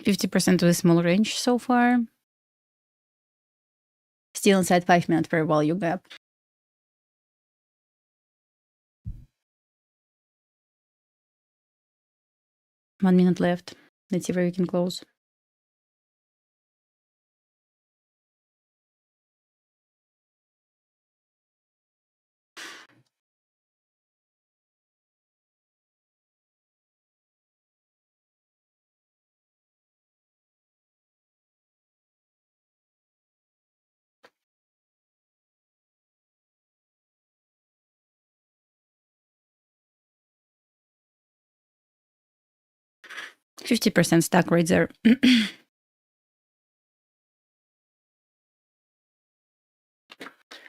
%50% of the small range so far. Still inside 5-minute fair value gap. One minute left. Let's see where we can close. %50 stuck right there.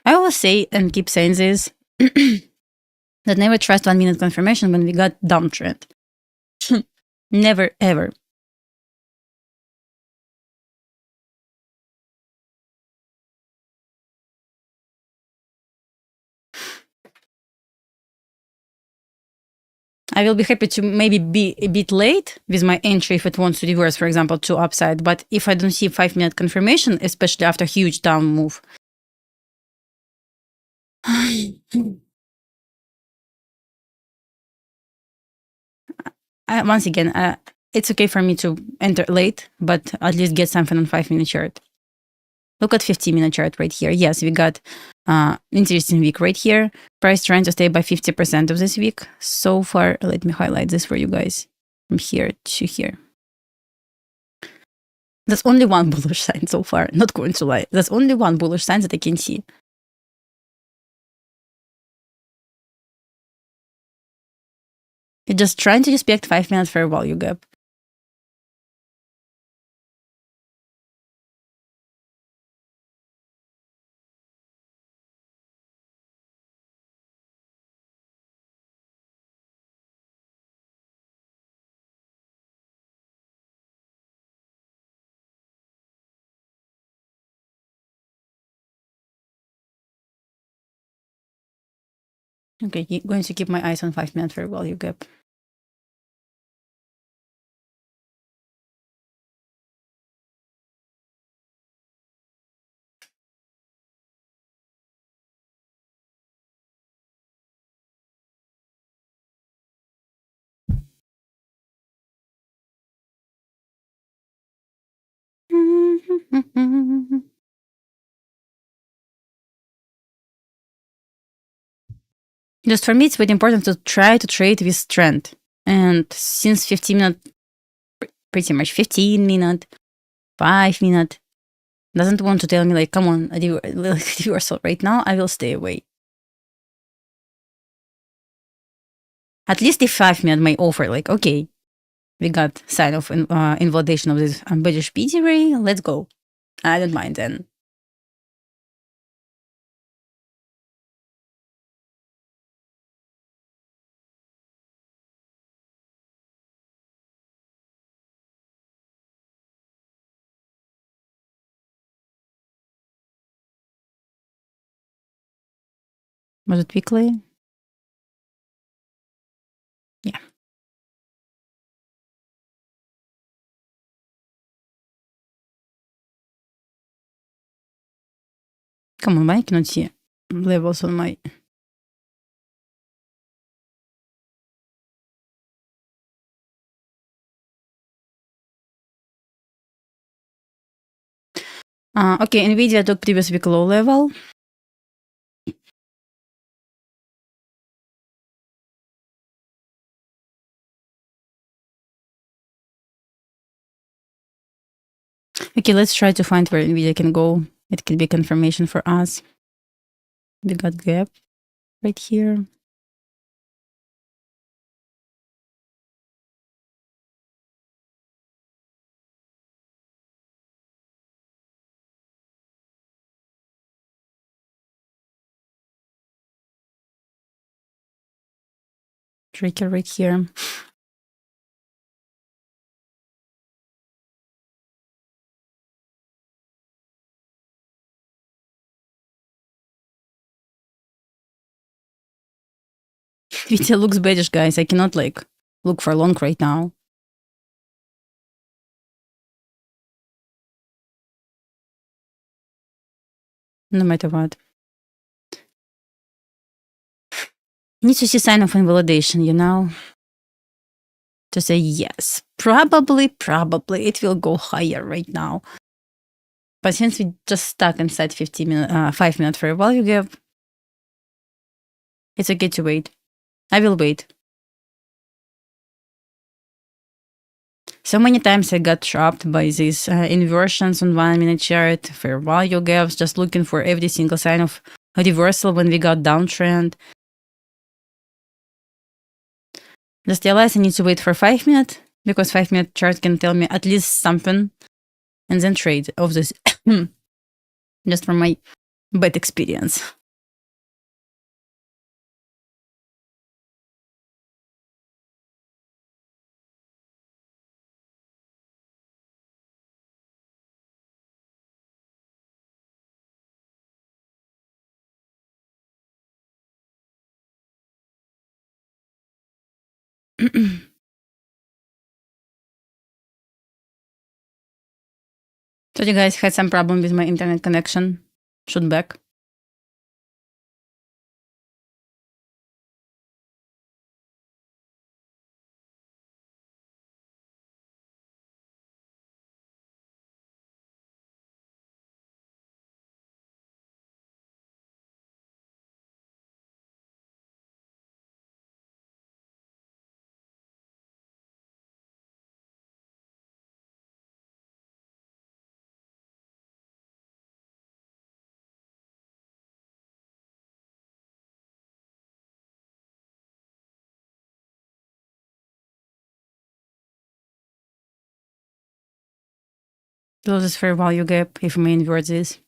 I always say and keep saying this that never trust 1-minute confirmation when we got downtrend. Never ever. I will be happy to maybe be a bit late with my entry if it wants to reverse, for example, to upside. But if I don't see 5-minute confirmation, especially after huge down move, once again, it's okay for me to enter late, but at least get something on 5-minute chart. Look at 15-minute chart right here. Yes, we got interesting week right here. Price trying to stay by 50% of this week. So far, let me highlight this for you guys from here to here. That's only one bullish sign so far. Not going to lie. That's only one bullish sign that I can see. You're just trying to respect 5-minute fair value gap. Okay, going to keep my eyes on 5-minute fair value gap. Just for me, it's very important to try to trade with trend. And since 15-minute, pretty much 15-minute, 5-minute, doesn't want to tell me like, come on, reversal right now, I will stay away. At least if 5-minute may offer like, okay, we got sign of invalidation of this bearish PD ray, let's go. I don't mind then. Was it weekly? Yeah. Come on, why I cannot see levels on my... Okay, NVIDIA took previous week low level. Okay, let's try to find where NVIDIA can go. It can be confirmation for us. We got gap right here. Trigger right here. NVIDIA looks bearish, guys. I cannot look for long right now. No matter what. Need to see sign of invalidation, to say yes. Probably it will go higher right now. But since we just stuck inside 5-minute fair value gap, it's okay to wait. I will wait. So many times I got trapped by these inversions on 1-minute chart, fair value gaps, just looking for every single sign of a reversal when we got downtrend. Just realize I need to wait for 5-minute, because 5-minute chart can tell me at least something, and then trade of this. Just from my bad experience. So you guys had some problem with my internet connection. Shoot back. Closes fair value gap if we invert this.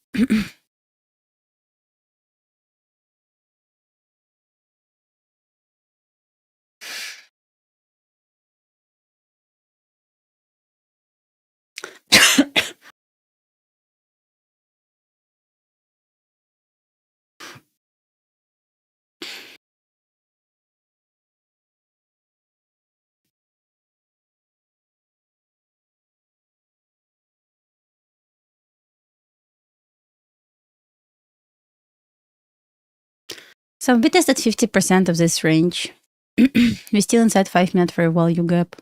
So we tested 50% of this range. We're still inside 5-minute fair value gap.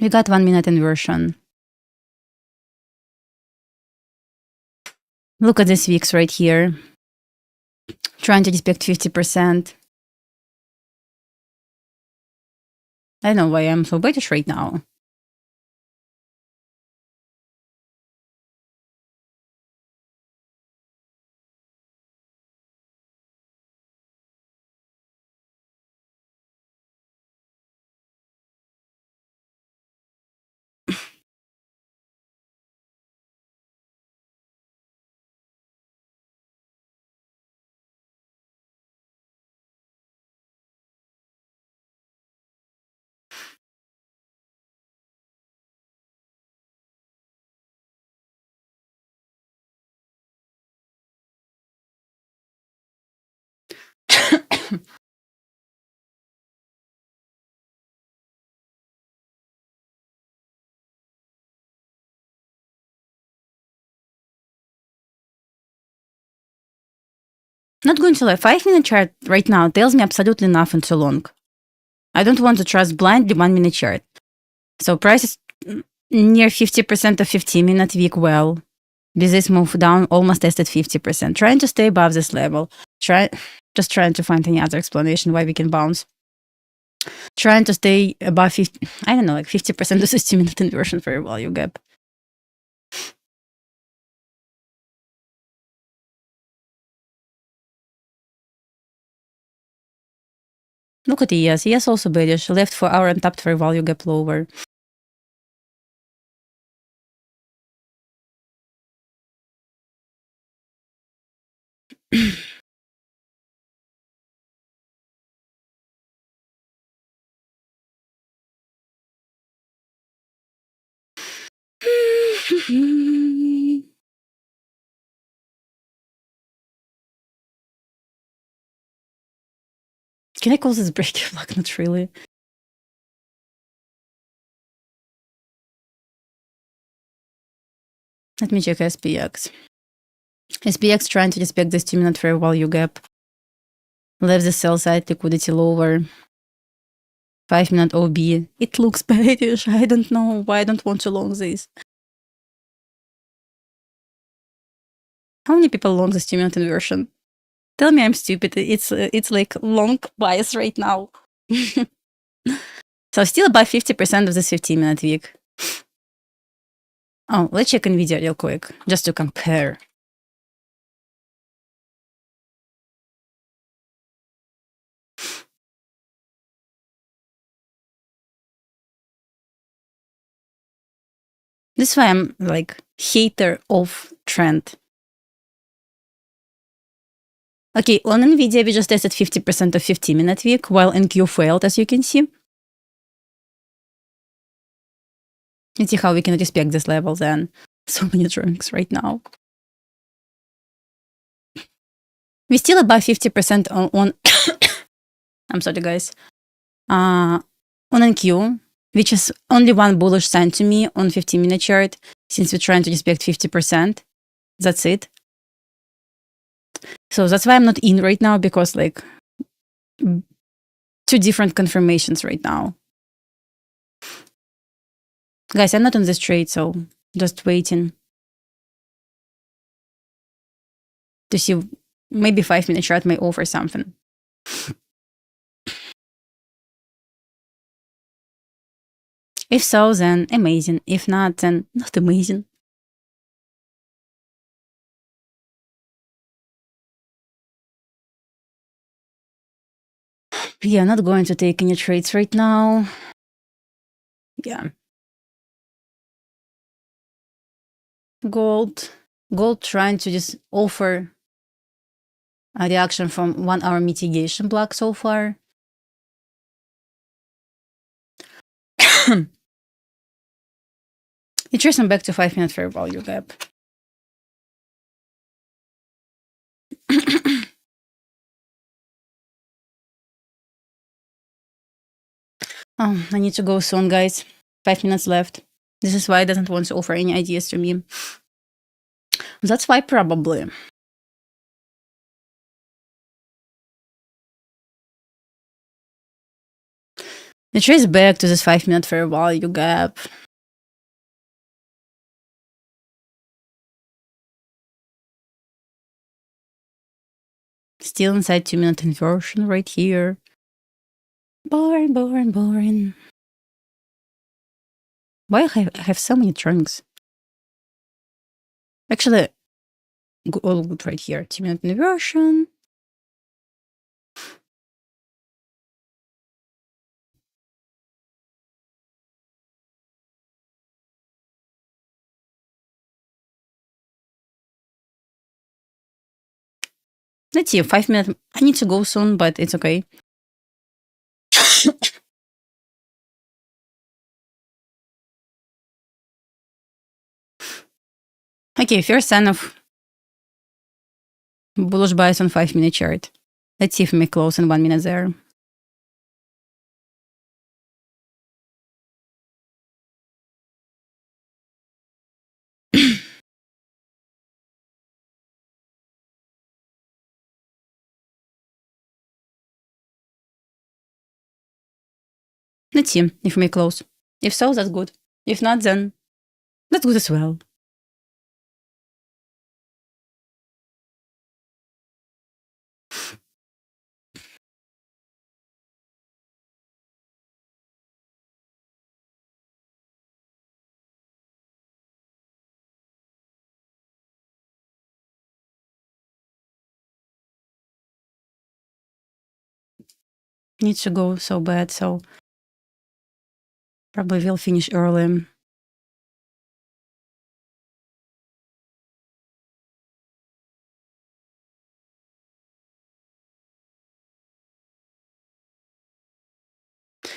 We got 1-minute inversion. Look at this wicks right here. Trying to respect 50%. I don't know why I'm so British right now. Not going to lie, 5-minute chart right now tells me absolutely nothing too long. I don't want to trust blindly 1-minute chart. So price is near 50% of 15-minute week well. With this move down, almost tested 50%. Trying to stay above this level. Just trying to find any other explanation why we can bounce. Trying to stay above 50, I don't know, like 50% of the 2-minute inversion for a value gap. Look at ES. ES also bearish. Left for hour and tapped for a value gap lower. Can I call this break block? Not really. Let me check SPX. SPX trying to respect this 2-minute fair value gap. Left the sell side liquidity lower. 5-minute OB. It looks bearish. I don't know why I don't want to long this. How many people long this 2-minute inversion? Tell me I'm stupid. It's like long bias right now. So still about 50% of this 15-minute week. Oh, let's check NVIDIA real quick, just to compare. This is why I'm like hater of trend. Okay, on NVIDIA, we just tested 50% of 15-minute week, while NQ failed, as you can see. Let's see how we can respect this level then. So many drawings right now. We're still above 50% on I'm sorry, guys. On NQ, which is only one bullish sign to me on 15-minute chart, since we're trying to respect 50%. That's it. So that's why I'm not in right now, because like 2 different confirmations right now. Guys, I'm not on this trade, so just waiting to see. Maybe 5-minute chart may offer something. If so, then amazing. If not, then not amazing. Yeah, not going to take any trades right now. Yeah. Gold trying to just offer a reaction from 1-hour mitigation block so far. It tracing back to 5-minute fair value gap. Oh, I need to go soon, guys. 5 minutes left. This is why it doesn't want to offer any ideas to me. That's why probably. It traces back to this 5-minute fair value gap. Still inside 2-minute inversion right here. Boring, boring, boring. Why I have so many trunks? Actually, all good right here. 2-minute inversion. Let's see, 5 minutes. I need to go soon, but it's okay. Okay, first sign of bullish bias on 5-minute chart. Let's see if we may close in 1 minute there. Let's see if we may close. If so, that's good. If not, then that's good as well. Needs to go so bad, so probably will finish early.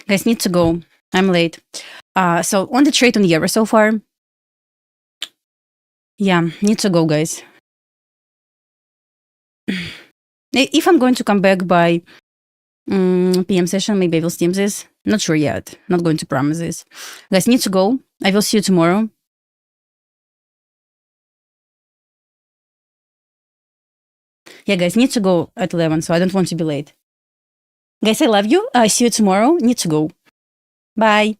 Guys, need to go. I'm late. So on the trade on Euro so far. Yeah, need to go, guys. If I'm going to come back by PM session, maybe I will steam this. Not sure yet. Not going to promise this. Guys, need to go. I will see you tomorrow. Yeah, guys, need to go at 11, so I don't want to be late. Guys, I love you. I see you tomorrow. Need to go. Bye.